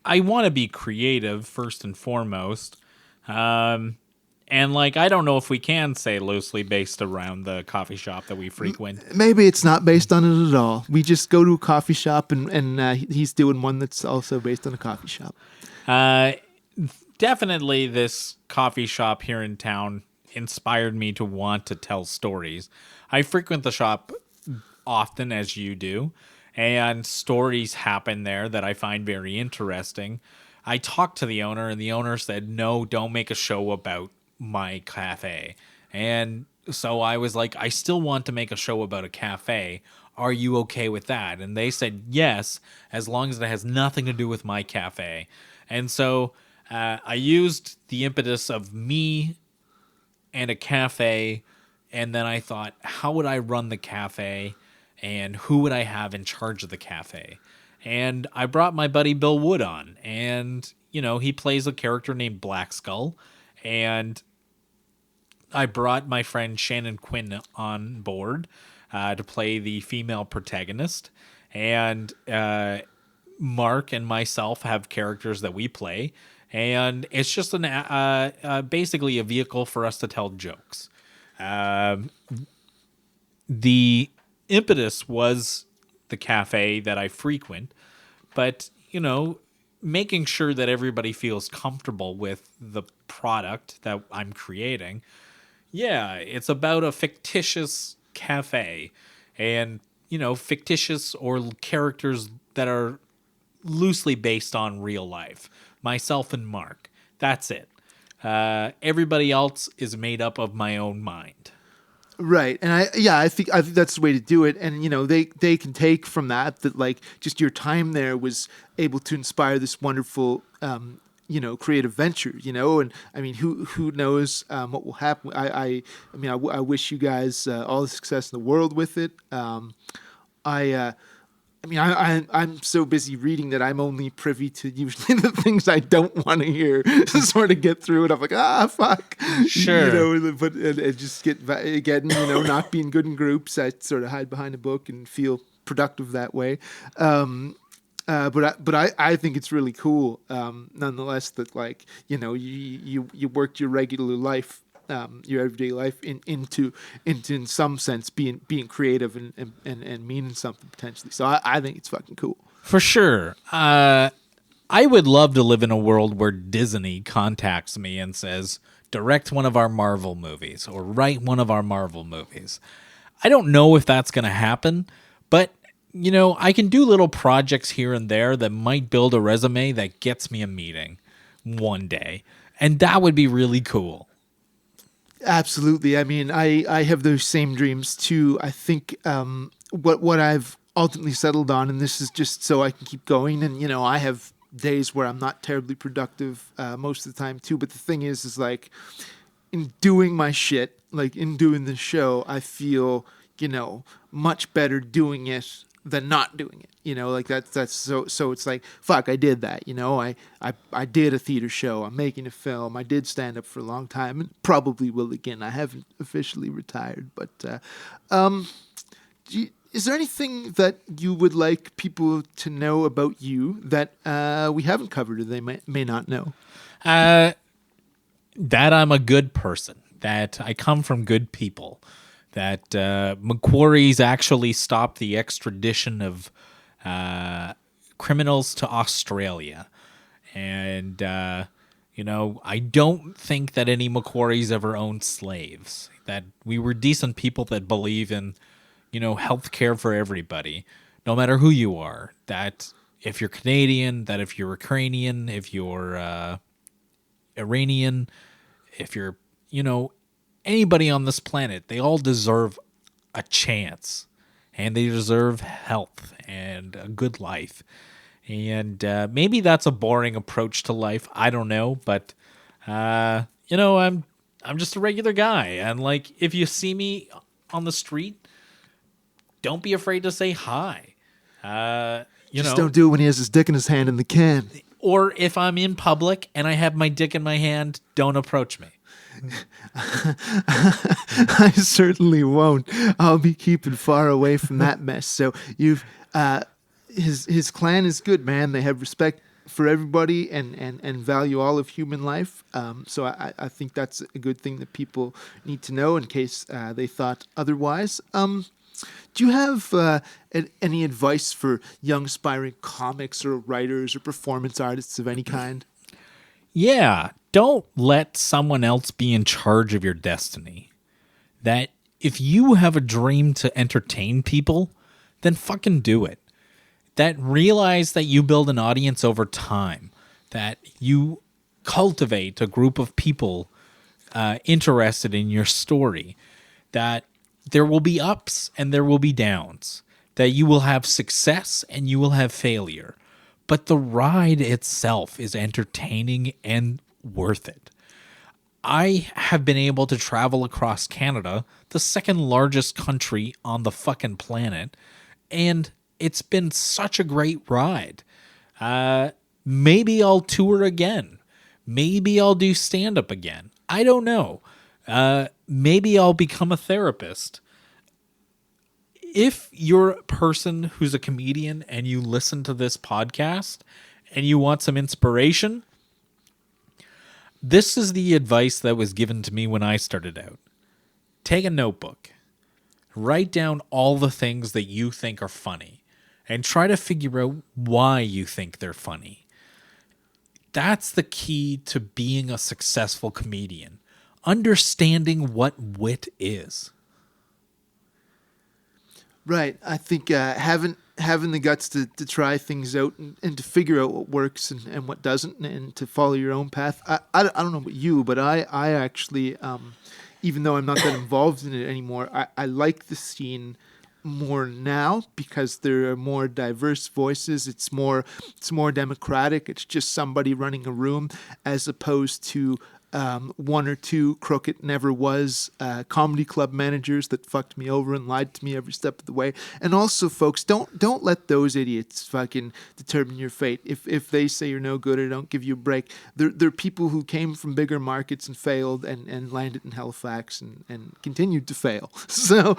want to be creative first and foremost. And I don't know if we can say loosely based around the coffee shop that we frequent. Maybe it's not based on it at all. We just go to a coffee shop and he's doing one that's also based on a coffee shop. Definitely this coffee shop here in town inspired me to want to tell stories. I frequent the shop often, as you do, and stories happen there that I find very interesting. I talked to the owner, and the owner said, no, don't make a show about my cafe. And so I was like, I still want to make a show about a cafe. Are you okay with that? And they said yes, as long as it has nothing to do with my cafe. And so I used the impetus of me and a cafe, and then I thought, how would I run the cafe, and who would I have in charge of the cafe? And I brought my buddy Bill Wood on, and he plays a character named Black Skull, and I brought my friend Shannon Quinn on board to play the female protagonist, and Mark and myself have characters that we play, and it's just basically a vehicle for us to tell jokes. The impetus was the cafe that I frequent, but making sure that everybody feels comfortable with the product that I'm creating. Yeah, it's about a fictitious cafe, and fictitious or characters that are loosely based on real life. Myself and Mark. That's it. Everybody else is made up of my own mind. Right, and I think that's the way to do it, and they can take from that like just your time there was able to inspire this wonderful creative venture, and I mean who knows what will happen. I wish you guys all the success in the world with it. I'm so busy reading that I'm only privy to usually the things I don't want to hear to sort of get through it. I'm like, fuck. Sure. But it just getting, not being good in groups. I sort of hide behind a book and feel productive that way. But I think it's really cool, nonetheless, that like, you worked your regular life, your everyday life into in some sense being creative and meaning something potentially. So I think it's fucking cool. For sure. I would love to live in a world where Disney contacts me and says, direct one of our Marvel movies or write one of our Marvel movies. I don't know if that's going to happen, but I can do little projects here and there that might build a resume that gets me a meeting one day. And that would be really cool. Absolutely. I mean, I have those same dreams too. I think what I've ultimately settled on, and this is just so I can keep going, and I have days where I'm not terribly productive most of the time too. But the thing is like in doing my shit, like in doing the show, I feel much better doing it than not doing it. Like that's so it's like, fuck, I did that. I did a theater show. I'm making a film. I did stand up for a long time and probably will again. I haven't officially retired, but is there anything that you would like people to know about you that we haven't covered or they may not know? That I'm a good person, that I come from good people, that Macquarie's actually stopped the extradition of criminals to Australia. And, I don't think that any Macquarie's ever owned slaves, that we were decent people that believe in, health care for everybody, no matter who you are, that if you're Canadian, that if you're Ukrainian, if you're Iranian, if you're, anybody on this planet, they all deserve a chance, and they deserve health and a good life. And maybe that's a boring approach to life. I don't know, but I'm just a regular guy, and like if you see me on the street, don't be afraid to say hi. Just don't do it when he has his dick in his hand in the can. Or if I'm in public and I have my dick in my hand, don't approach me. I certainly won't. I'll be keeping far away from that mess. So you've his clan is good, man. They have respect for everybody and value all of human life. So I think that's a good thing that people need to know in case they thought otherwise. Do you have any advice for young aspiring comics or writers or performance artists of any kind? Yeah, don't let someone else be in charge of your destiny. That if you have a dream to entertain people, then fucking do it. That realize that you build an audience over time, that you cultivate a group of people interested in your story, that there will be ups and there will be downs, that you will have success and you will have failure. But the ride itself is entertaining and worth it. I have been able to travel across Canada, the second largest country on the fucking planet, and it's been such a great ride. Maybe I'll tour again. Maybe I'll do stand-up again. I don't know. Maybe I'll become a therapist. If you're a person who's a comedian and you listen to this podcast and you want some inspiration, this is the advice that was given to me when I started out. Take a notebook. Write down all the things that you think are funny and try to figure out why you think they're funny. That's the key to being a successful comedian. Understanding what wit is. Right. I think having the guts to try things out and to figure out what works and what doesn't, and to follow your own path. I don't know about you, but I actually, even though I'm not that involved in it anymore, I like the scene more now because there are more diverse voices. It's more democratic. It's just somebody running a room as opposed to one or two crooked never was comedy club managers that fucked me over and lied to me every step of the way. And also, folks, don't let those idiots fucking determine your fate. If they say you're no good or don't give you a break, they're people who came from bigger markets and failed and landed in Halifax and continued to fail. So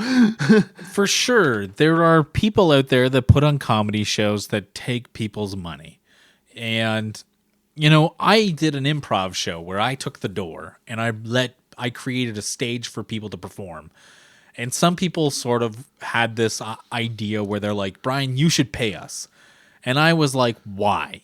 for sure, there are people out there that put on comedy shows that take people's money. And I did an improv show where I took the door and I created a stage for people to perform. And some people sort of had this idea where they're like, Brian, you should pay us. And I was like, why?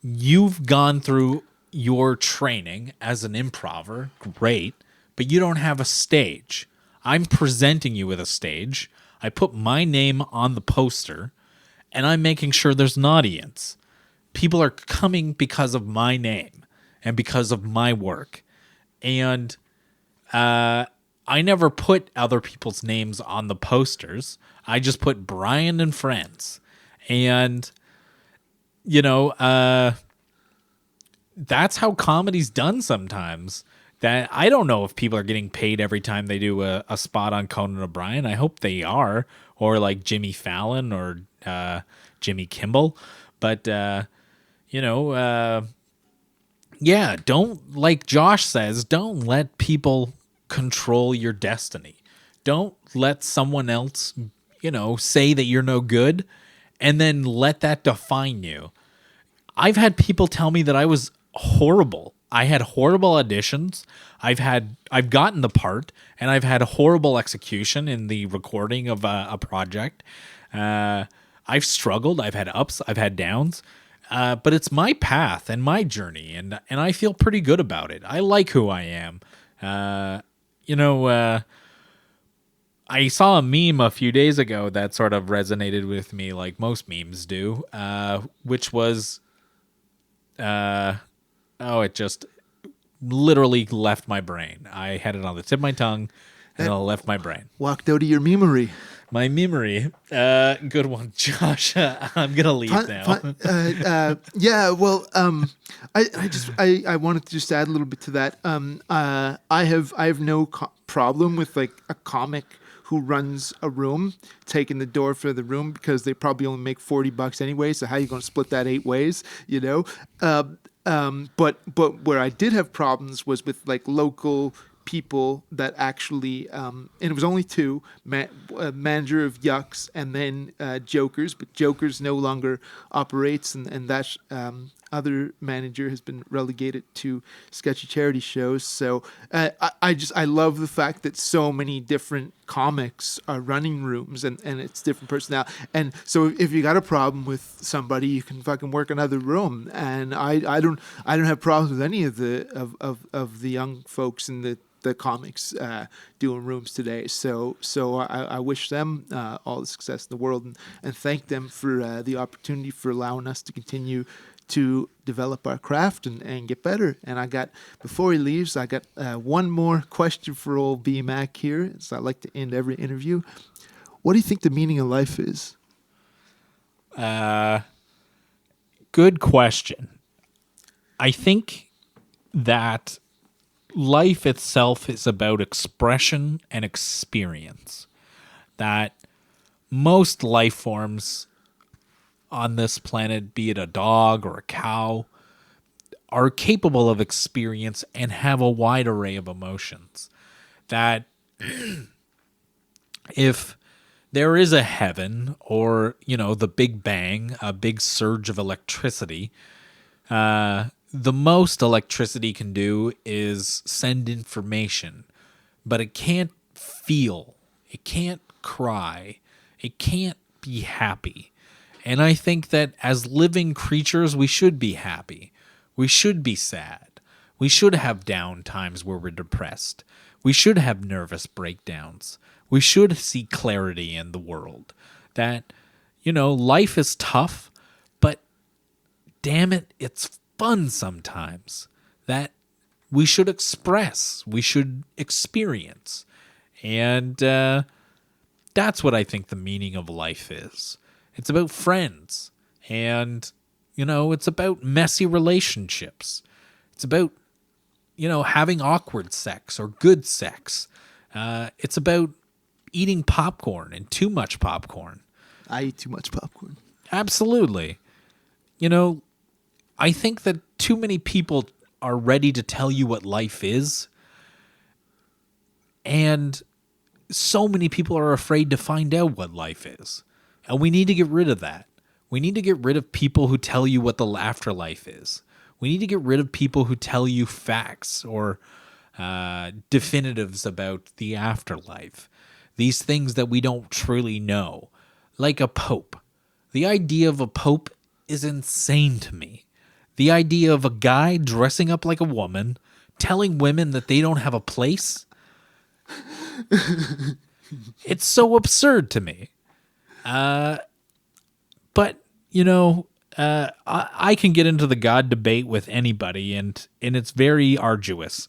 You've gone through your training as an improver, great, but you don't have a stage. I'm presenting you with a stage. I put my name on the poster and I'm making sure there's an audience. People are coming because of my name and because of my work. And I never put other people's names on the posters. I just put Brian and Friends. And, that's how comedy's done sometimes. That I don't know if people are getting paid every time they do a spot on Conan O'Brien. I hope they are. Or like Jimmy Fallon or Jimmy Kimmel. But... don't, like Josh says, don't let people control your destiny. Don't let someone else, say that you're no good and then let that define you. I've had people tell me that I was horrible. I had horrible auditions. I've gotten the part and I've had a horrible execution in the recording of a project. I've struggled. I've had ups. I've had downs. But it's my path and my journey, and I feel pretty good about it. I like who I am. I saw a meme a few days ago that sort of resonated with me, like most memes do, which was, it just literally left my brain. I had it on the tip of my tongue, and it left my brain. Walked out of your memory. My memory. Good one, Josh. I'm going to leave now. I wanted to just add a little bit to that. I have no problem with like a comic who runs a room taking the door for the room because they probably only make $40 anyway. So how are you going to split that 8 ways, But where I did have problems was with like local people that actually, and it was only 2, manager of Yucks and then Jokers, but Jokers no longer operates, and that other manager has been relegated to sketchy charity shows. So I love the fact that so many different comics are running rooms and it's different personnel. And so if you got a problem with somebody, you can fucking work another room. And I don't have problems with any of the young folks in the the comics doing rooms today. So I wish them all the success in the world, and thank them for the opportunity for allowing us to continue to develop our craft and get better. And before he leaves, I got one more question for old B Mac here. So I like to end every interview. What do you think the meaning of life is? Good question. I think that life itself is about expression and experience. That most life forms on this planet, be it a dog or a cow, are capable of experience and have a wide array of emotions. That if there is a heaven or, the Big Bang, a big surge of electricity, the most electricity can do is send information, but it can't feel, it can't cry, it can't be happy. And I think that as living creatures, we should be happy. We should be sad. We should have down times where we're depressed. We should have nervous breakdowns. We should see clarity in the world. That, life is tough, but damn it, it's fun sometimes. That we should express. We should experience. And that's what I think the meaning of life is. It's about friends, and, it's about messy relationships. It's about, having awkward sex or good sex. It's about eating popcorn and too much popcorn. I eat too much popcorn. Absolutely. I think that too many people are ready to tell you what life is, and so many people are afraid to find out what life is. And we need to get rid of that. We need to get rid of people who tell you what the afterlife is. We need to get rid of people who tell you facts or definitives about the afterlife. These things that we don't truly know. Like a pope. The idea of a pope is insane to me. The idea of a guy dressing up like a woman, telling women that they don't have a place. It's so absurd to me. But, I can get into the God debate with anybody, and it's very arduous.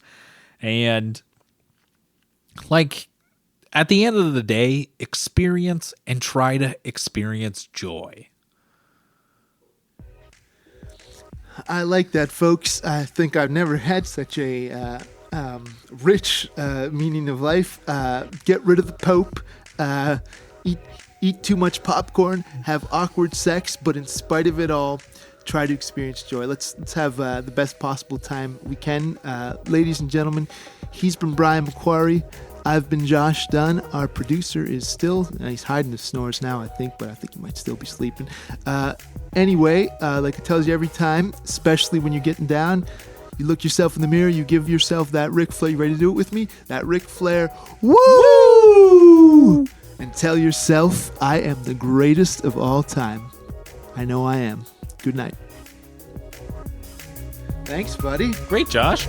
And, at the end of the day, experience and try to experience joy. I like that, folks. I think I've never had such a rich meaning of life. Get rid of the Pope. Eat too much popcorn, have awkward sex, but in spite of it all, try to experience joy. Let's have the best possible time we can. Ladies and gentlemen, he's been Brian Macquarrie. I've been Josh Dunn. Our producer is still, he's hiding his snores now, I think, but I think he might still be sleeping. Anyway, like it tells you every time, especially when you're getting down, you look yourself in the mirror, you give yourself that Ric Flair. You ready to do it with me? That Ric Flair, woo! And tell yourself, I am the greatest of all time. I know I am. Good night. Thanks, buddy. Great, Josh.